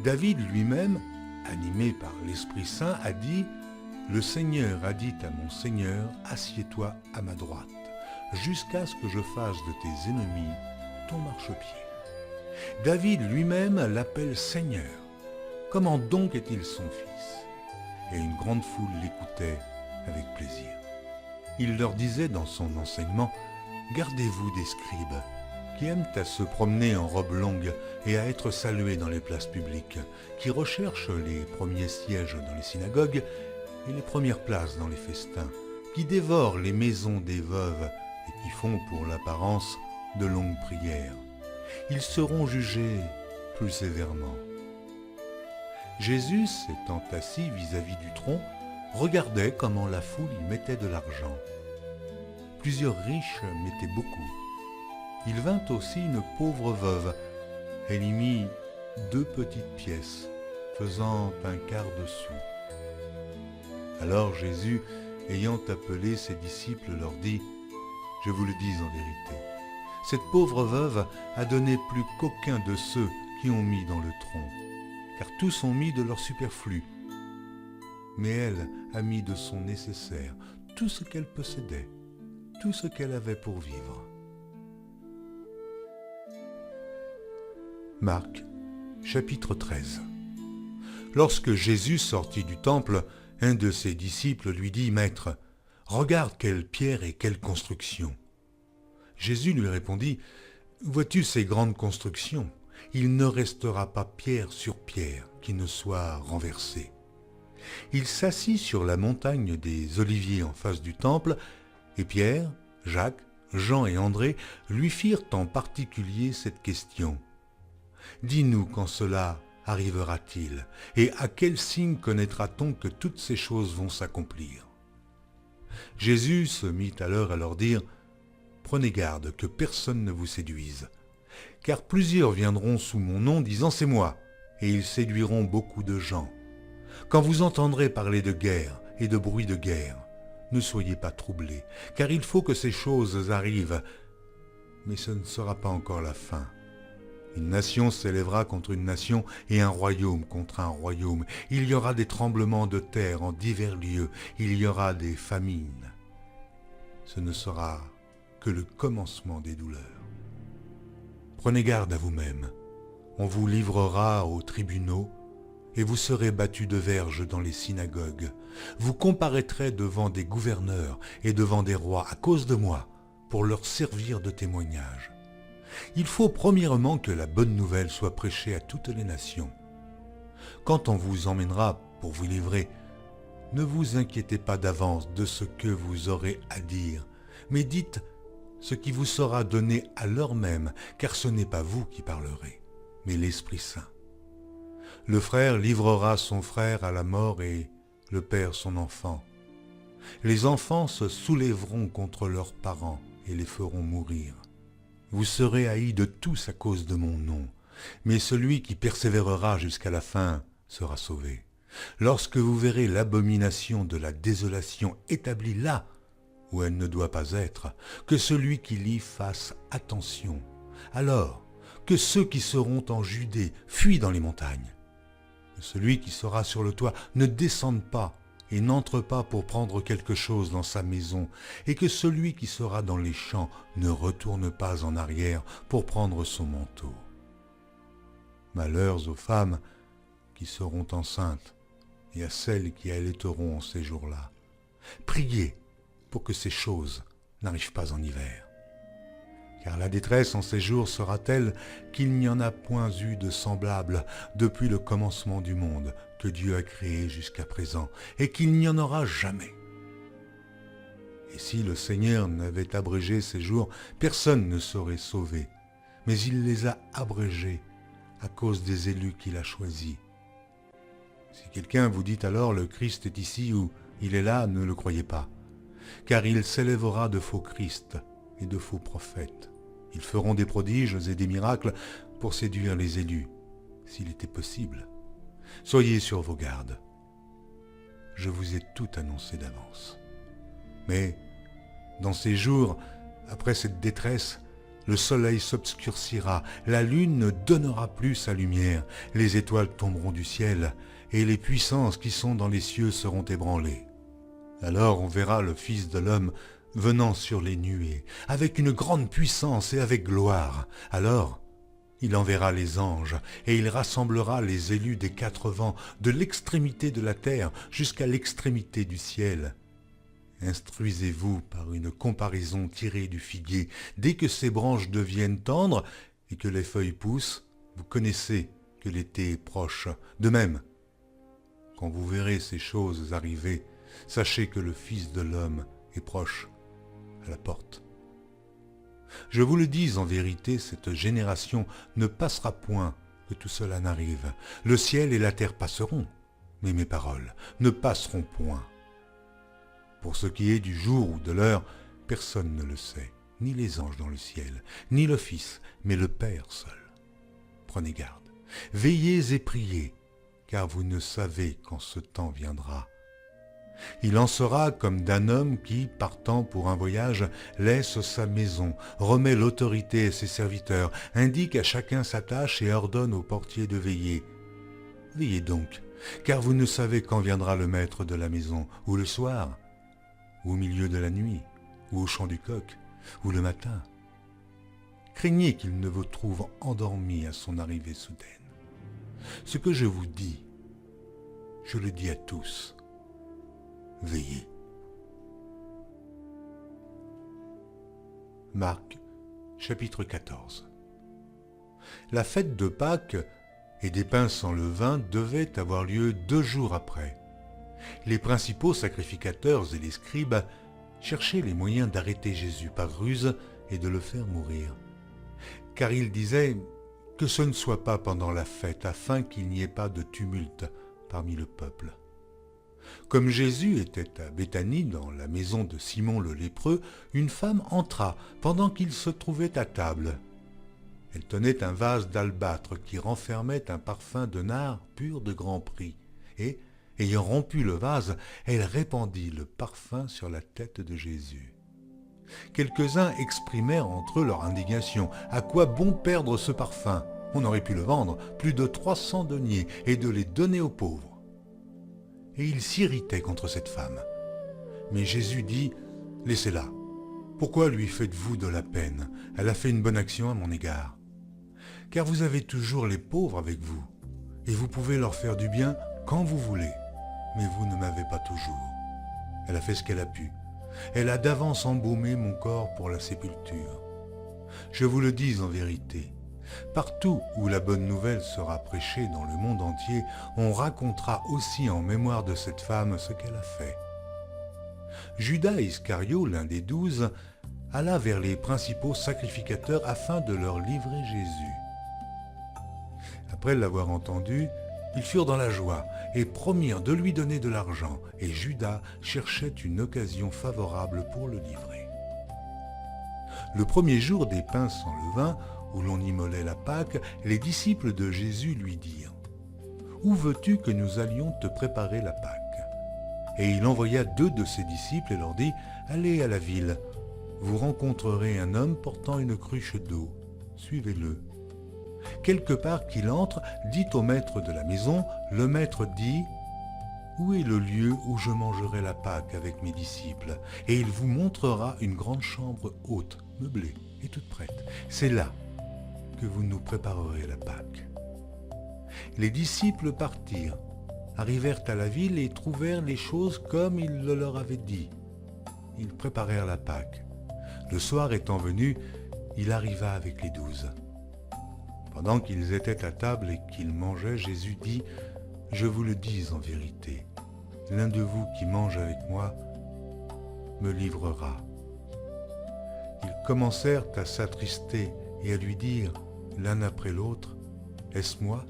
David lui-même, animé par l'Esprit Saint, a dit, « Le Seigneur a dit à mon Seigneur, assieds-toi à ma droite, jusqu'à ce que je fasse de tes ennemis ton marchepied. » David lui-même l'appelle Seigneur. Comment donc est-il son fils? Et une grande foule l'écoutait avec plaisir. Il leur disait dans son enseignement, « Gardez-vous des scribes, qui aiment à se promener en robe longue et à être salués dans les places publiques, qui recherchent les premiers sièges dans les synagogues et les premières places dans les festins, qui dévorent les maisons des veuves et qui font pour l'apparence de longues prières. Ils seront jugés plus sévèrement. » Jésus, s'étant assis vis-à-vis du tronc, regardait comment la foule y mettait de l'argent. Plusieurs riches mettaient beaucoup. Il vint aussi une pauvre veuve. Elle y mit 2 petites pièces, faisant un quart de sou. Alors Jésus, ayant appelé ses disciples, leur dit, « Je vous le dis en vérité, cette pauvre veuve a donné plus qu'aucun de ceux qui ont mis dans le tronc, car tous ont mis de leur superflu. Mais elle a mis de son nécessaire, tout ce qu'elle possédait, tout ce qu'elle avait pour vivre. Marc, chapitre 13. Lorsque Jésus sortit du temple, un de ses disciples lui dit « Maître, regarde quelle pierre et quelle construction !» Jésus lui répondit « Vois-tu ces grandes constructions ? Il ne restera pas pierre sur pierre qui ne soit renversée. » Il s'assit sur la montagne des Oliviers en face du temple, et Pierre, Jacques, Jean et André lui firent en particulier cette question. « Dis-nous quand cela arrivera-t-il, et à quel signe connaîtra-t-on que toutes ces choses vont s'accomplir ?» Jésus se mit alors à leur dire « Prenez garde que personne ne vous séduise, car plusieurs viendront sous mon nom disant « C'est moi », et ils séduiront beaucoup de gens. Quand vous entendrez parler de guerre et de bruit de guerre, ne soyez pas troublés, car il faut que ces choses arrivent, mais ce ne sera pas encore la fin. Une nation s'élèvera contre une nation et un royaume contre un royaume. Il y aura des tremblements de terre en divers lieux. Il y aura des famines. Ce ne sera que le commencement des douleurs. Prenez garde à vous-même. On vous livrera aux tribunaux et vous serez battus de verges dans les synagogues. Vous comparaîtrez devant des gouverneurs et devant des rois à cause de moi, pour leur servir de témoignage. Il faut premièrement que la bonne nouvelle soit prêchée à toutes les nations. Quand on vous emmènera pour vous livrer, ne vous inquiétez pas d'avance de ce que vous aurez à dire, mais dites ce qui vous sera donné à l'heure même, car ce n'est pas vous qui parlerez, mais l'Esprit Saint. Le frère livrera son frère à la mort et le père son enfant. Les enfants se soulèveront contre leurs parents et les feront mourir. Vous serez haïs de tous à cause de mon nom, mais celui qui persévérera jusqu'à la fin sera sauvé. Lorsque vous verrez l'abomination de la désolation établie là où elle ne doit pas être, que celui qui lit fasse attention. Alors que ceux qui seront en Judée fuient dans les montagnes. Que celui qui sera sur le toit ne descende pas et n'entre pas pour prendre quelque chose dans sa maison, et que celui qui sera dans les champs ne retourne pas en arrière pour prendre son manteau. Malheurs aux femmes qui seront enceintes et à celles qui allaiteront en ces jours-là. Priez pour que ces choses n'arrivent pas en hiver. Car la détresse en ces jours sera telle qu'il n'y en a point eu de semblable depuis le commencement du monde que Dieu a créé jusqu'à présent, et qu'il n'y en aura jamais. Et si le Seigneur n'avait abrégé ces jours, personne ne serait sauvé, mais il les a abrégés à cause des élus qu'il a choisis. Si quelqu'un vous dit alors le Christ est ici ou il est là, ne le croyez pas, car il s'élèvera de faux Christ et de faux prophètes. Ils feront des prodiges et des miracles pour séduire les élus, s'il était possible. Soyez sur vos gardes. Je vous ai tout annoncé d'avance. Mais, dans ces jours, après cette détresse, le soleil s'obscurcira, la lune ne donnera plus sa lumière, les étoiles tomberont du ciel, et les puissances qui sont dans les cieux seront ébranlées. Alors on verra le Fils de l'homme venant sur les nuées, avec une grande puissance et avec gloire. Alors, il enverra les anges, et il rassemblera les élus des quatre vents, de l'extrémité de la terre jusqu'à l'extrémité du ciel. Instruisez-vous par une comparaison tirée du figuier. Dès que ses branches deviennent tendres et que les feuilles poussent, vous connaissez que l'été est proche. De même, quand vous verrez ces choses arriver, sachez que le Fils de l'homme est proche, à la porte. Je vous le dis en vérité, cette génération ne passera point que tout cela n'arrive. Le ciel et la terre passeront, mais mes paroles ne passeront point. Pour ce qui est du jour ou de l'heure, personne ne le sait, ni les anges dans le ciel, ni le Fils, mais le Père seul. Prenez garde, veillez et priez, car vous ne savez quand ce temps viendra. Il en sera comme d'un homme qui, partant pour un voyage, laisse sa maison, remet l'autorité à ses serviteurs, indique à chacun sa tâche et ordonne au portier de veiller. Veillez donc, car vous ne savez quand viendra le maître de la maison, ou le soir, ou au milieu de la nuit, ou au chant du coq, ou le matin. Craignez qu'il ne vous trouve endormi à son arrivée soudaine. Ce que je vous dis, je le dis à tous. Veillez. Marc, chapitre 14. La fête de Pâques et des pains sans levain devait avoir lieu 2 jours après. Les principaux sacrificateurs et les scribes cherchaient les moyens d'arrêter Jésus par ruse et de le faire mourir. Car ils disaient que ce ne soit pas pendant la fête, afin qu'il n'y ait pas de tumulte parmi le peuple. Comme Jésus était à Béthanie, dans la maison de Simon le lépreux, une femme entra pendant qu'il se trouvait à table. Elle tenait un vase d'albâtre qui renfermait un parfum de nard pur de grand prix, et, ayant rompu le vase, elle répandit le parfum sur la tête de Jésus. Quelques-uns exprimèrent entre eux leur indignation. À quoi bon perdre ce parfum? On aurait pu le vendre plus de 300 deniers et de les donner aux pauvres. Et ils s'irritaient contre cette femme. Mais Jésus dit, « Laissez-la. Pourquoi lui faites-vous de la peine? Elle a fait une bonne action à mon égard. Car vous avez toujours les pauvres avec vous, et vous pouvez leur faire du bien quand vous voulez, mais vous ne m'avez pas toujours. Elle a fait ce qu'elle a pu. Elle a d'avance embaumé mon corps pour la sépulture. Je vous le dis en vérité, partout où la bonne nouvelle sera prêchée dans le monde entier, on racontera aussi en mémoire de cette femme ce qu'elle a fait. » Judas Iscario, l'un des 12, alla vers les principaux sacrificateurs afin de leur livrer Jésus. Après l'avoir entendu, ils furent dans la joie et promirent de lui donner de l'argent, et Judas cherchait une occasion favorable pour le livrer. Le premier jour des pains sans levain, où l'on immolait la Pâque, les disciples de Jésus lui dirent « Où veux-tu que nous allions te préparer la Pâque ?» Et il envoya 2 de ses disciples et leur dit « Allez à la ville, vous rencontrerez un homme portant une cruche d'eau, suivez-le. Quelque part qu'il entre, dit au maître de la maison, le maître dit « Où est le lieu où je mangerai la Pâque avec mes disciples ?» Et il vous montrera une grande chambre haute, meublée et toute prête. C'est là que vous nous préparerez la Pâque. Les disciples partirent, arrivèrent à la ville et trouvèrent les choses comme il le leur avait dit. Ils préparèrent la Pâque. Le soir étant venu, il arriva avec les 12. Pendant qu'ils étaient à table et qu'ils mangeaient, Jésus dit « Je vous le dis en vérité, l'un de vous qui mange avec moi me livrera. » Ils commencèrent à s'attrister et à lui dire l'un après l'autre « Est-ce moi ?»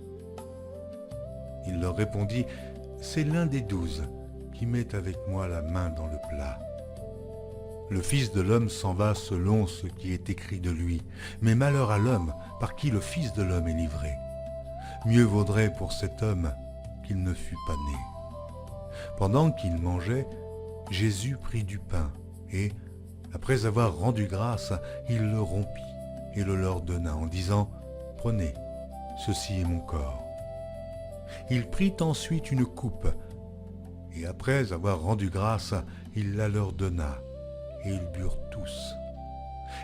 Il leur répondit « C'est l'un des 12 qui met avec moi la main dans le plat. Le Fils de l'homme s'en va selon ce qui est écrit de lui, mais malheur à l'homme par qui le Fils de l'homme est livré. Mieux vaudrait pour cet homme qu'il ne fût pas né. » Pendant qu'il mangeait, Jésus prit du pain et, après avoir rendu grâce, il le rompit et le leur donna en disant « Prenez, ceci est mon corps. » Il prit ensuite une coupe, et après avoir rendu grâce, il la leur donna, et ils burent tous.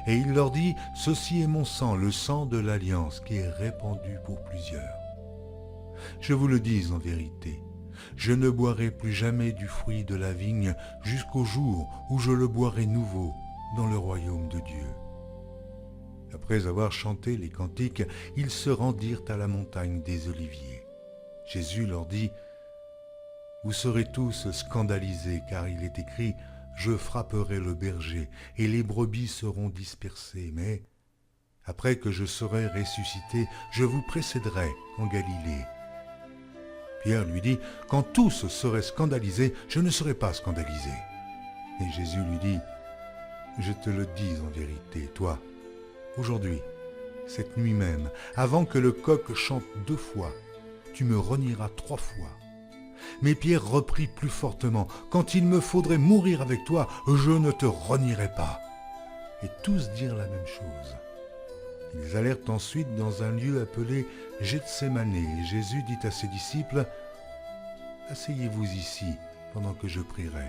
Et il leur dit, « Ceci est mon sang, le sang de l'alliance, qui est répandu pour plusieurs. Je vous le dis en vérité, je ne boirai plus jamais du fruit de la vigne jusqu'au jour où je le boirai nouveau dans le royaume de Dieu. » Après avoir chanté les cantiques, ils se rendirent à la montagne des Oliviers. Jésus leur dit, « Vous serez tous scandalisés, car il est écrit, « Je frapperai le berger, et les brebis seront dispersées, mais après que je serai ressuscité, je vous précéderai en Galilée. » Pierre lui dit, « Quand tous seraient scandalisés, je ne serai pas scandalisé. » Et Jésus lui dit, « Je te le dis en vérité, toi, aujourd'hui, cette nuit même, avant que le coq chante 2 fois, tu me renieras 3 fois. Mais Pierre reprit plus fortement, « Quand il me faudrait mourir avec toi, je ne te renierai pas. » Et tous dirent la même chose. Ils allèrent ensuite dans un lieu appelé Gethsémane, et Jésus dit à ses disciples, « Asseyez-vous ici, pendant que je prierai. »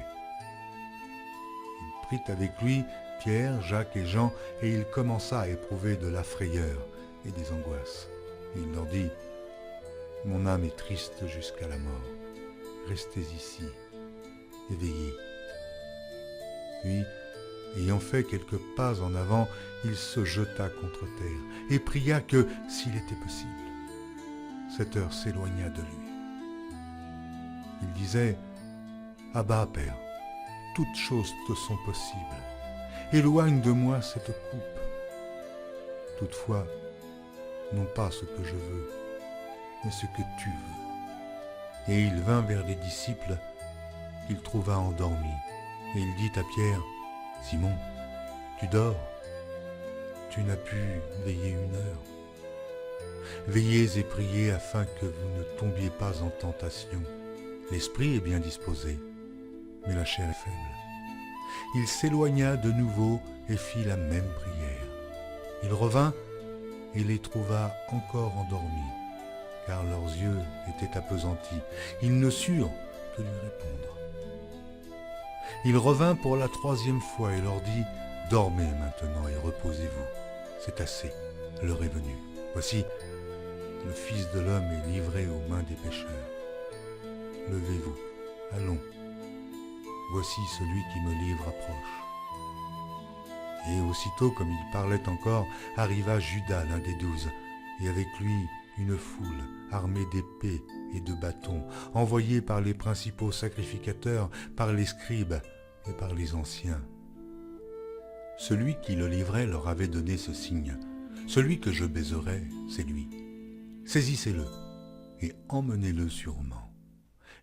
Il prit avec lui Pierre, Jacques et Jean, et il commença à éprouver de la frayeur et des angoisses. Il leur dit, « Mon âme est triste jusqu'à la mort. Restez ici et veillez. » Puis, ayant fait quelques pas en avant, il se jeta contre terre et pria que, s'il était possible, cette heure s'éloignât de lui. Il disait, « Abba, Père, toutes choses te sont possibles. Éloigne de moi cette coupe. Toutefois, non pas ce que je veux, mais ce que tu veux. » Et il vint vers les disciples qu'il trouva endormis. Et il dit à Pierre, « Simon, tu dors? Tu n'as pu veiller une heure? Veillez et priez afin que vous ne tombiez pas en tentation. L'esprit est bien disposé, mais la chair est faible. » Il s'éloigna de nouveau et fit la même prière. Il revint et les trouva encore endormis, car leurs yeux étaient appesantis. Ils ne surent que lui répondre. Il revint pour la troisième fois et leur dit, « Dormez maintenant et reposez-vous. C'est assez, l'heure est venue. Voici, le Fils de l'homme est livré aux mains des pécheurs. Levez-vous, allons. Voici celui qui me livre approche. » Et aussitôt, comme il parlait encore, arriva Judas, l'un des 12, et avec lui une foule armée d'épées et de bâtons, envoyée par les principaux sacrificateurs, par les scribes et par les anciens. Celui qui le livrait leur avait donné ce signe. « Celui que je baiserai, c'est lui. Saisissez-le et emmenez-le sûrement. »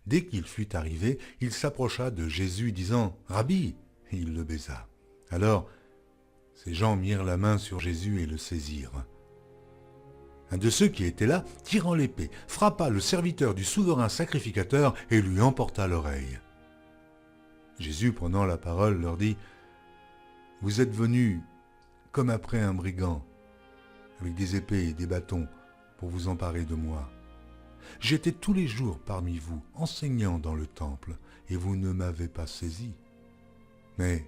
Dès qu'il fut arrivé, il s'approcha de Jésus, disant « Rabbi !» et il le baisa. Alors, ces gens mirent la main sur Jésus et le saisirent. Un de ceux qui étaient là, tirant l'épée, frappa le serviteur du souverain sacrificateur et lui emporta l'oreille. Jésus, prenant la parole, leur dit « Vous êtes venus comme après un brigand, avec des épées et des bâtons, pour vous emparer de moi. J'étais tous les jours parmi vous, enseignant dans le temple, et vous ne m'avez pas saisi. Mais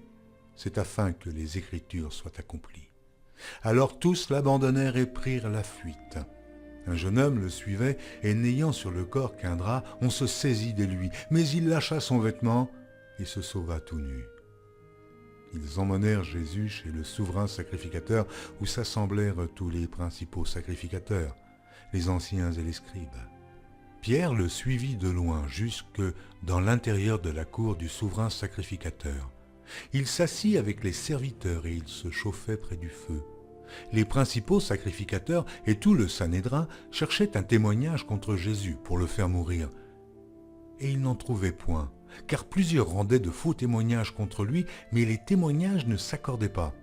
c'est afin que les Écritures soient accomplies. » Alors tous l'abandonnèrent et prirent la fuite. Un jeune homme le suivait, et n'ayant sur le corps qu'un drap, on se saisit de lui, mais il lâcha son vêtement et se sauva tout nu. Ils emmenèrent Jésus chez le souverain sacrificateur, où s'assemblèrent tous les principaux sacrificateurs, les anciens et les scribes. Pierre le suivit de loin jusque dans l'intérieur de la cour du souverain sacrificateur. Il s'assit avec les serviteurs et il se chauffait près du feu. Les principaux sacrificateurs et tout le Sanhédrin cherchaient un témoignage contre Jésus pour le faire mourir. Et ils n'en trouvaient point, car plusieurs rendaient de faux témoignages contre lui, mais les témoignages ne s'accordaient pas.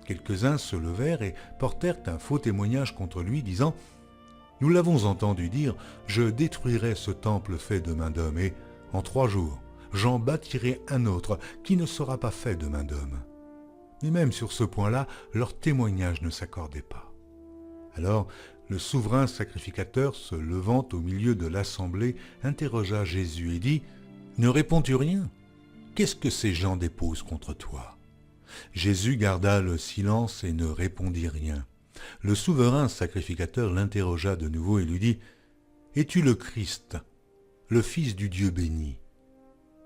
Quelques-uns se levèrent et portèrent un faux témoignage contre lui, disant « Nous l'avons entendu dire, je détruirai ce temple fait de main d'homme, et en 3 jours, j'en bâtirai un autre qui ne sera pas fait de main d'homme. » Et même sur ce point-là, leur témoignage ne s'accordait pas. Alors, le souverain sacrificateur, se levant au milieu de l'assemblée, interrogea Jésus et dit « Ne réponds-tu rien? Qu'est-ce que ces gens déposent contre toi ?» Jésus garda le silence et ne répondit rien. Le souverain sacrificateur l'interrogea de nouveau et lui dit « Es-tu le Christ, le Fils du Dieu béni ?»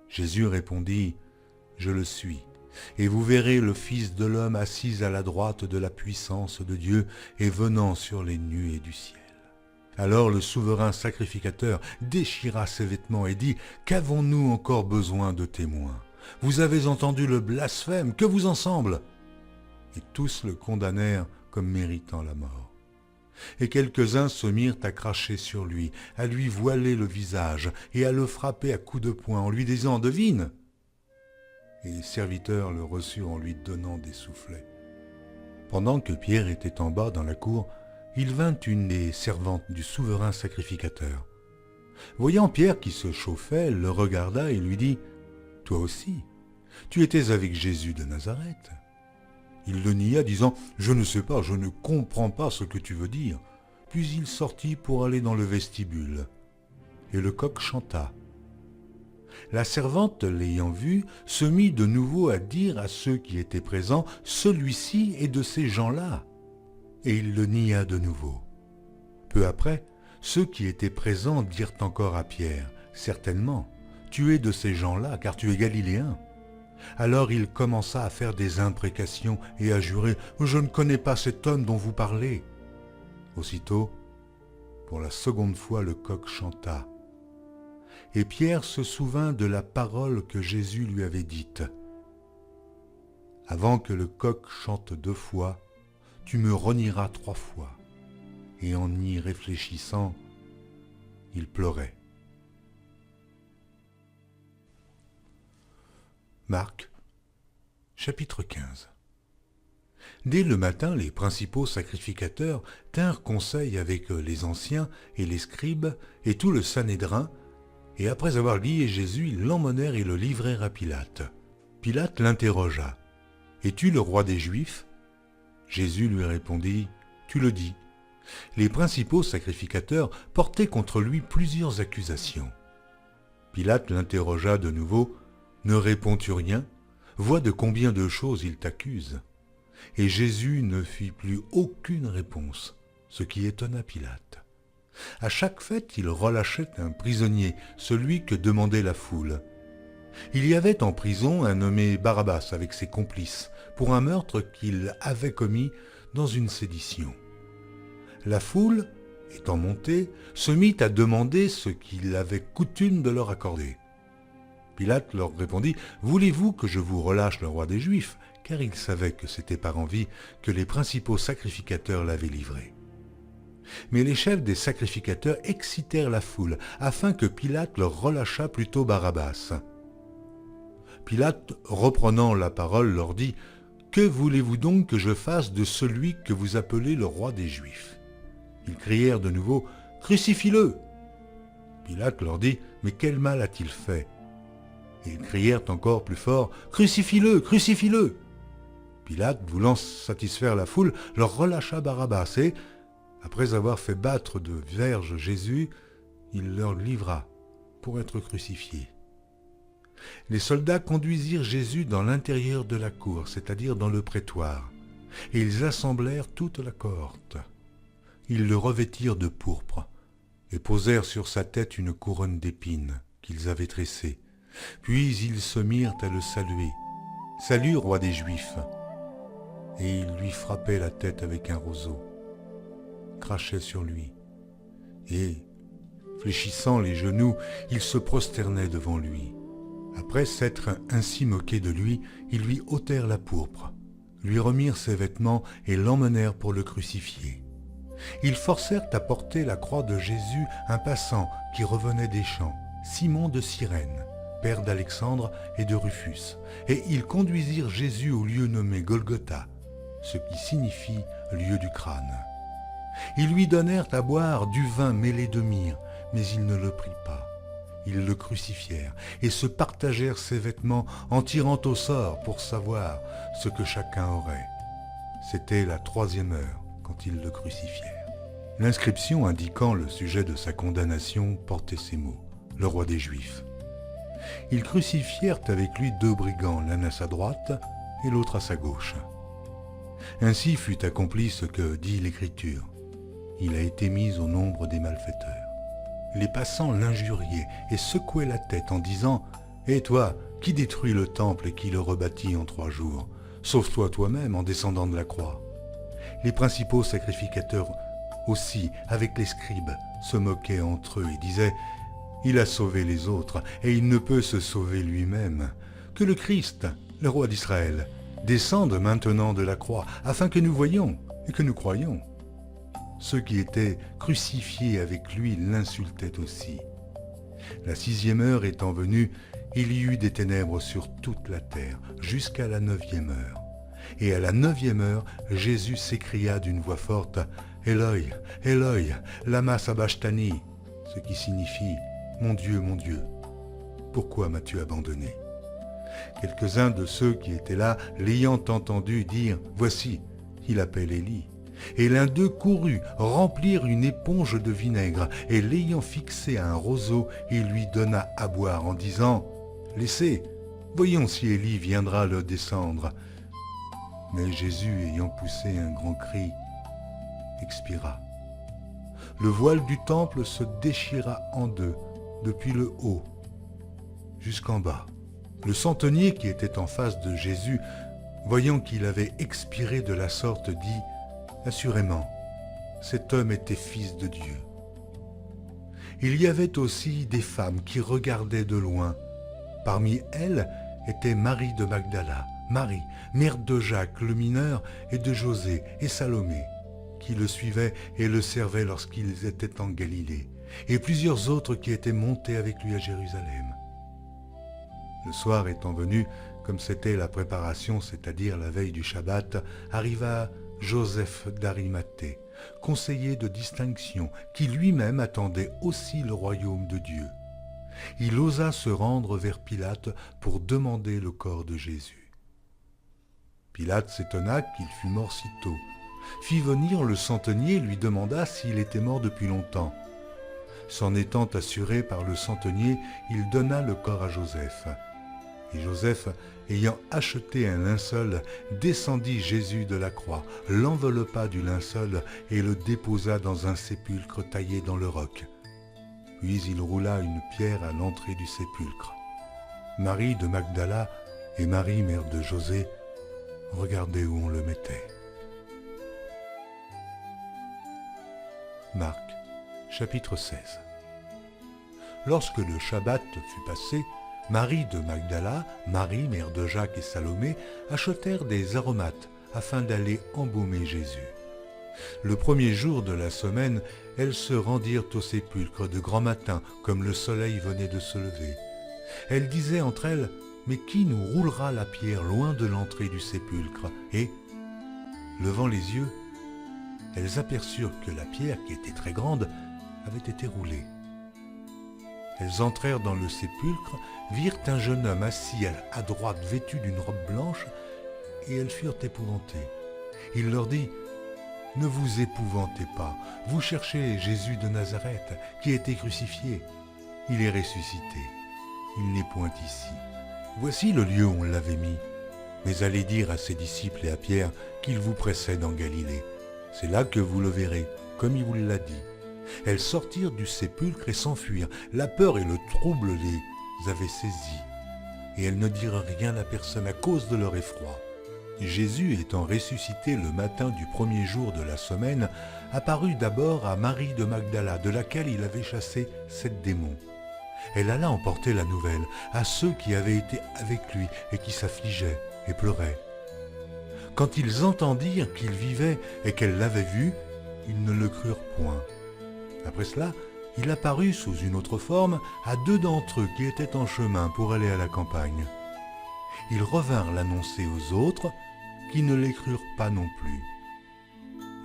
Jésus répondit « Je le suis, et vous verrez le Fils de l'homme assis à la droite de la puissance de Dieu et venant sur les nuées du ciel. » Alors le souverain sacrificateur déchira ses vêtements et dit « Qu'avons-nous encore besoin de témoins? Vous avez entendu le blasphème, que vous en semble ?» Et tous le condamnèrent comme méritant la mort. Et quelques-uns se mirent à cracher sur lui, à lui voiler le visage et à le frapper à coups de poing en lui disant « Devine !» Et les serviteurs le reçurent en lui donnant des soufflets. Pendant que Pierre était en bas dans la cour, il vint une des servantes du souverain sacrificateur. Voyant Pierre qui se chauffait, le regarda et lui dit « Toi aussi, tu étais avec Jésus de Nazareth. » Il le nia, disant « Je ne sais pas, je ne comprends pas ce que tu veux dire. » Puis il sortit pour aller dans le vestibule. Et le coq chanta. La servante, l'ayant vu, se mit de nouveau à dire à ceux qui étaient présents « Celui-ci est de ces gens-là. » Et il le nia de nouveau. Peu après, ceux qui étaient présents dirent encore à Pierre « Certainement, tu es de ces gens-là, car tu es galiléen. » Alors il commença à faire des imprécations et à jurer « Je ne connais pas cet homme dont vous parlez. » Aussitôt, pour la seconde fois, le coq chanta. Et Pierre se souvint de la parole que Jésus lui avait dite. « Avant que le coq chante 2 fois, tu me renieras 3 fois. » Et en y réfléchissant, il pleurait. Marc, chapitre 15. Dès le matin, les principaux sacrificateurs tinrent conseil avec les anciens et les scribes et tout le Sanhédrin, et après avoir lié Jésus, ils l'emmenèrent et le livrèrent à Pilate. Pilate l'interrogea. « Es-tu le roi des Juifs ?» Jésus lui répondit, « Tu le dis. » Les principaux sacrificateurs portaient contre lui plusieurs accusations. Pilate l'interrogea de nouveau, « Ne réponds-tu rien? Vois de combien de choses il t'accuse. » Et Jésus ne fit plus aucune réponse, ce qui étonna Pilate. À chaque fête, il relâchait un prisonnier, celui que demandait la foule. Il y avait en prison un nommé Barabbas avec ses complices, pour un meurtre qu'il avait commis dans une sédition. La foule, étant montée, se mit à demander ce qu'il avait coutume de leur accorder. Pilate leur répondit « Voulez-vous que je vous relâche le roi des Juifs ?» car il savait que c'était par envie que les principaux sacrificateurs l'avaient livré. Mais les chefs des sacrificateurs excitèrent la foule, afin que Pilate leur relâchât plutôt Barabbas. Pilate, reprenant la parole, leur dit « Que voulez-vous donc que je fasse de celui que vous appelez le roi des Juifs ?» Ils crièrent de nouveau « Crucifie-le » Pilate leur dit « Mais quel mal a-t-il fait ?» Et ils crièrent encore plus fort « Crucifie-le, crucifie-le » Pilate, voulant satisfaire la foule, leur relâcha Barabbas et, après avoir fait battre de verges Jésus, il leur livra pour être crucifié. Les soldats conduisirent Jésus dans l'intérieur de la cour, c'est-à-dire dans le prétoire, et ils assemblèrent toute la cohorte. Ils le revêtirent de pourpre et posèrent sur sa tête une couronne d'épines qu'ils avaient tressée. Puis ils se mirent à le saluer. « Salut, roi des Juifs !» Et ils lui frappaient la tête avec un roseau, crachaient sur lui, et, fléchissant les genoux, ils se prosternaient devant lui. Après s'être ainsi moqués de lui, ils lui ôtèrent la pourpre, lui remirent ses vêtements et l'emmenèrent pour le crucifier. Ils forcèrent à porter la croix de Jésus un passant qui revenait des champs, Simon de Cyrène, père d'Alexandre et de Rufus, et ils conduisirent Jésus au lieu nommé Golgotha, ce qui signifie lieu du crâne. Ils lui donnèrent à boire du vin mêlé de myrrhe, mais il ne le prit pas. Ils le crucifièrent et se partagèrent ses vêtements en tirant au sort pour savoir ce que chacun aurait. C'était la 3e heure quand ils le crucifièrent. L'inscription indiquant le sujet de sa condamnation portait ces mots, « Le roi des Juifs ». Ils crucifièrent avec lui 2 brigands, l'un à sa droite et l'autre à sa gauche. Ainsi fut accompli ce que dit l'Écriture. Il a été mis au nombre des malfaiteurs. Les passants l'injuriaient et secouaient la tête en disant « Et toi, qui détruis le temple et qui le rebâtit en 3 jours? Sauve-toi toi-même en descendant de la croix. » Les principaux sacrificateurs aussi, avec les scribes, se moquaient entre eux et disaient « Il a sauvé les autres et il ne peut se sauver lui-même. Que le Christ, le roi d'Israël, descende maintenant de la croix, afin que nous voyions et que nous croyions. » Ceux qui étaient crucifiés avec lui l'insultaient aussi. La 6e heure étant venue, il y eut des ténèbres sur toute la terre, jusqu'à la 9e heure. Et à la 9e heure, Jésus s'écria d'une voix forte, « Eloi, Eloi, lama sabachthani » ce qui signifie mon Dieu, pourquoi m'as-tu abandonné ?» Quelques-uns de ceux qui étaient là, l'ayant entendu dire « Voici, il appelle Élie ». Et l'un d'eux courut remplir une éponge de vinaigre, et l'ayant fixé à un roseau, il lui donna à boire en disant « Laissez, voyons si Élie viendra le descendre. » Mais Jésus, ayant poussé un grand cri, expira. Le voile du temple se déchira en deux, depuis le haut jusqu'en bas. Le centenier qui était en face de Jésus, voyant qu'il avait expiré de la sorte, dit « Assurément, cet homme était fils de Dieu. » Il y avait aussi des femmes qui regardaient de loin. Parmi elles était Marie de Magdala, Marie, mère de Jacques le mineur, et de José et Salomé, qui le suivaient et le servaient lorsqu'ils étaient en Galilée, et plusieurs autres qui étaient montés avec lui à Jérusalem. Le soir étant venu, comme c'était la préparation, c'est-à-dire la veille du Shabbat, arriva Joseph d'Arimathée, conseiller de distinction, qui lui-même attendait aussi le royaume de Dieu. Il osa se rendre vers Pilate pour demander le corps de Jésus. Pilate s'étonna qu'il fût mort si tôt, fit venir le centenier et lui demanda s'il était mort depuis longtemps. S'en étant assuré par le centenier, il donna le corps à Joseph. Et Joseph, ayant acheté un linceul, descendit Jésus de la croix, l'enveloppa du linceul et le déposa dans un sépulcre taillé dans le roc. Puis il roula une pierre à l'entrée du sépulcre. Marie de Magdala et Marie, mère de José, regardaient où on le mettait. Marc, chapitre 16. Lorsque le Shabbat fut passé, Marie de Magdala, Marie, mère de Jacques et Salomé, achetèrent des aromates afin d'aller embaumer Jésus. Le premier jour de la semaine, elles se rendirent au sépulcre de grand matin, comme le soleil venait de se lever. Elles disaient entre elles, « Mais qui nous roulera la pierre loin de l'entrée du sépulcre ?» Et, levant les yeux, elles aperçurent que la pierre, qui était très grande, avait été roulée. Elles entrèrent dans le sépulcre, virent un jeune homme assis à droite vêtu d'une robe blanche, et elles furent épouvantées. Il leur dit, « Ne vous épouvantez pas, vous cherchez Jésus de Nazareth, qui a été crucifié. Il est ressuscité, il n'est point ici. Voici le lieu où on l'avait mis. Mais allez dire à ses disciples et à Pierre qu'il vous précède en Galilée. C'est là que vous le verrez, comme il vous l'a dit. » Elles sortirent du sépulcre et s'enfuirent. La peur et le trouble les avaient saisies. Et elles ne dirent rien à personne à cause de leur effroi. Jésus, étant ressuscité le matin du premier jour de la semaine, apparut d'abord à Marie de Magdala, de laquelle il avait chassé 7 démons. Elle alla emporter la nouvelle à ceux qui avaient été avec lui et qui s'affligeaient et pleuraient. Quand ils entendirent qu'il vivait et qu'elle l'avait vu, ils ne le crurent point. Après cela, il apparut sous une autre forme à 2 d'entre eux qui étaient en chemin pour aller à la campagne. Ils revinrent l'annoncer aux autres, qui ne les crurent pas non plus.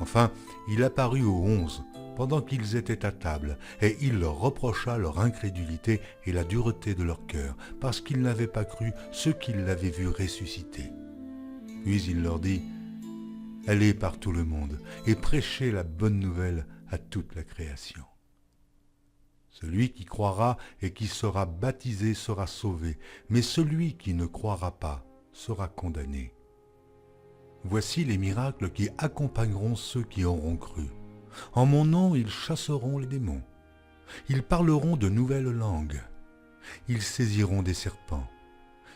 Enfin, il apparut aux 11, pendant qu'ils étaient à table, et il leur reprocha leur incrédulité et la dureté de leur cœur, parce qu'ils n'avaient pas cru ceux qui l'avaient vu ressusciter. Puis il leur dit, « Allez par tout le monde, et prêchez la bonne nouvelle à toute la création. Celui qui croira et qui sera baptisé sera sauvé, mais celui qui ne croira pas sera condamné. Voici les miracles qui accompagneront ceux qui auront cru. En mon nom, ils chasseront les démons. Ils parleront de nouvelles langues. Ils saisiront des serpents.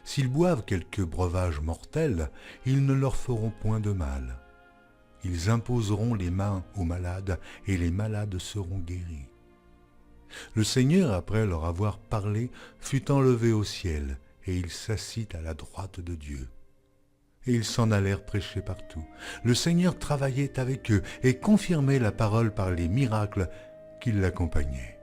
S'ils boivent quelque breuvage mortel, ils ne leur feront point de mal. Ils imposeront les mains aux malades, et les malades seront guéris. » Le Seigneur, après leur avoir parlé, fut enlevé au ciel, et il s'assit à la droite de Dieu. Et ils s'en allèrent prêcher partout. Le Seigneur travaillait avec eux et confirmait la parole par les miracles qui l'accompagnaient.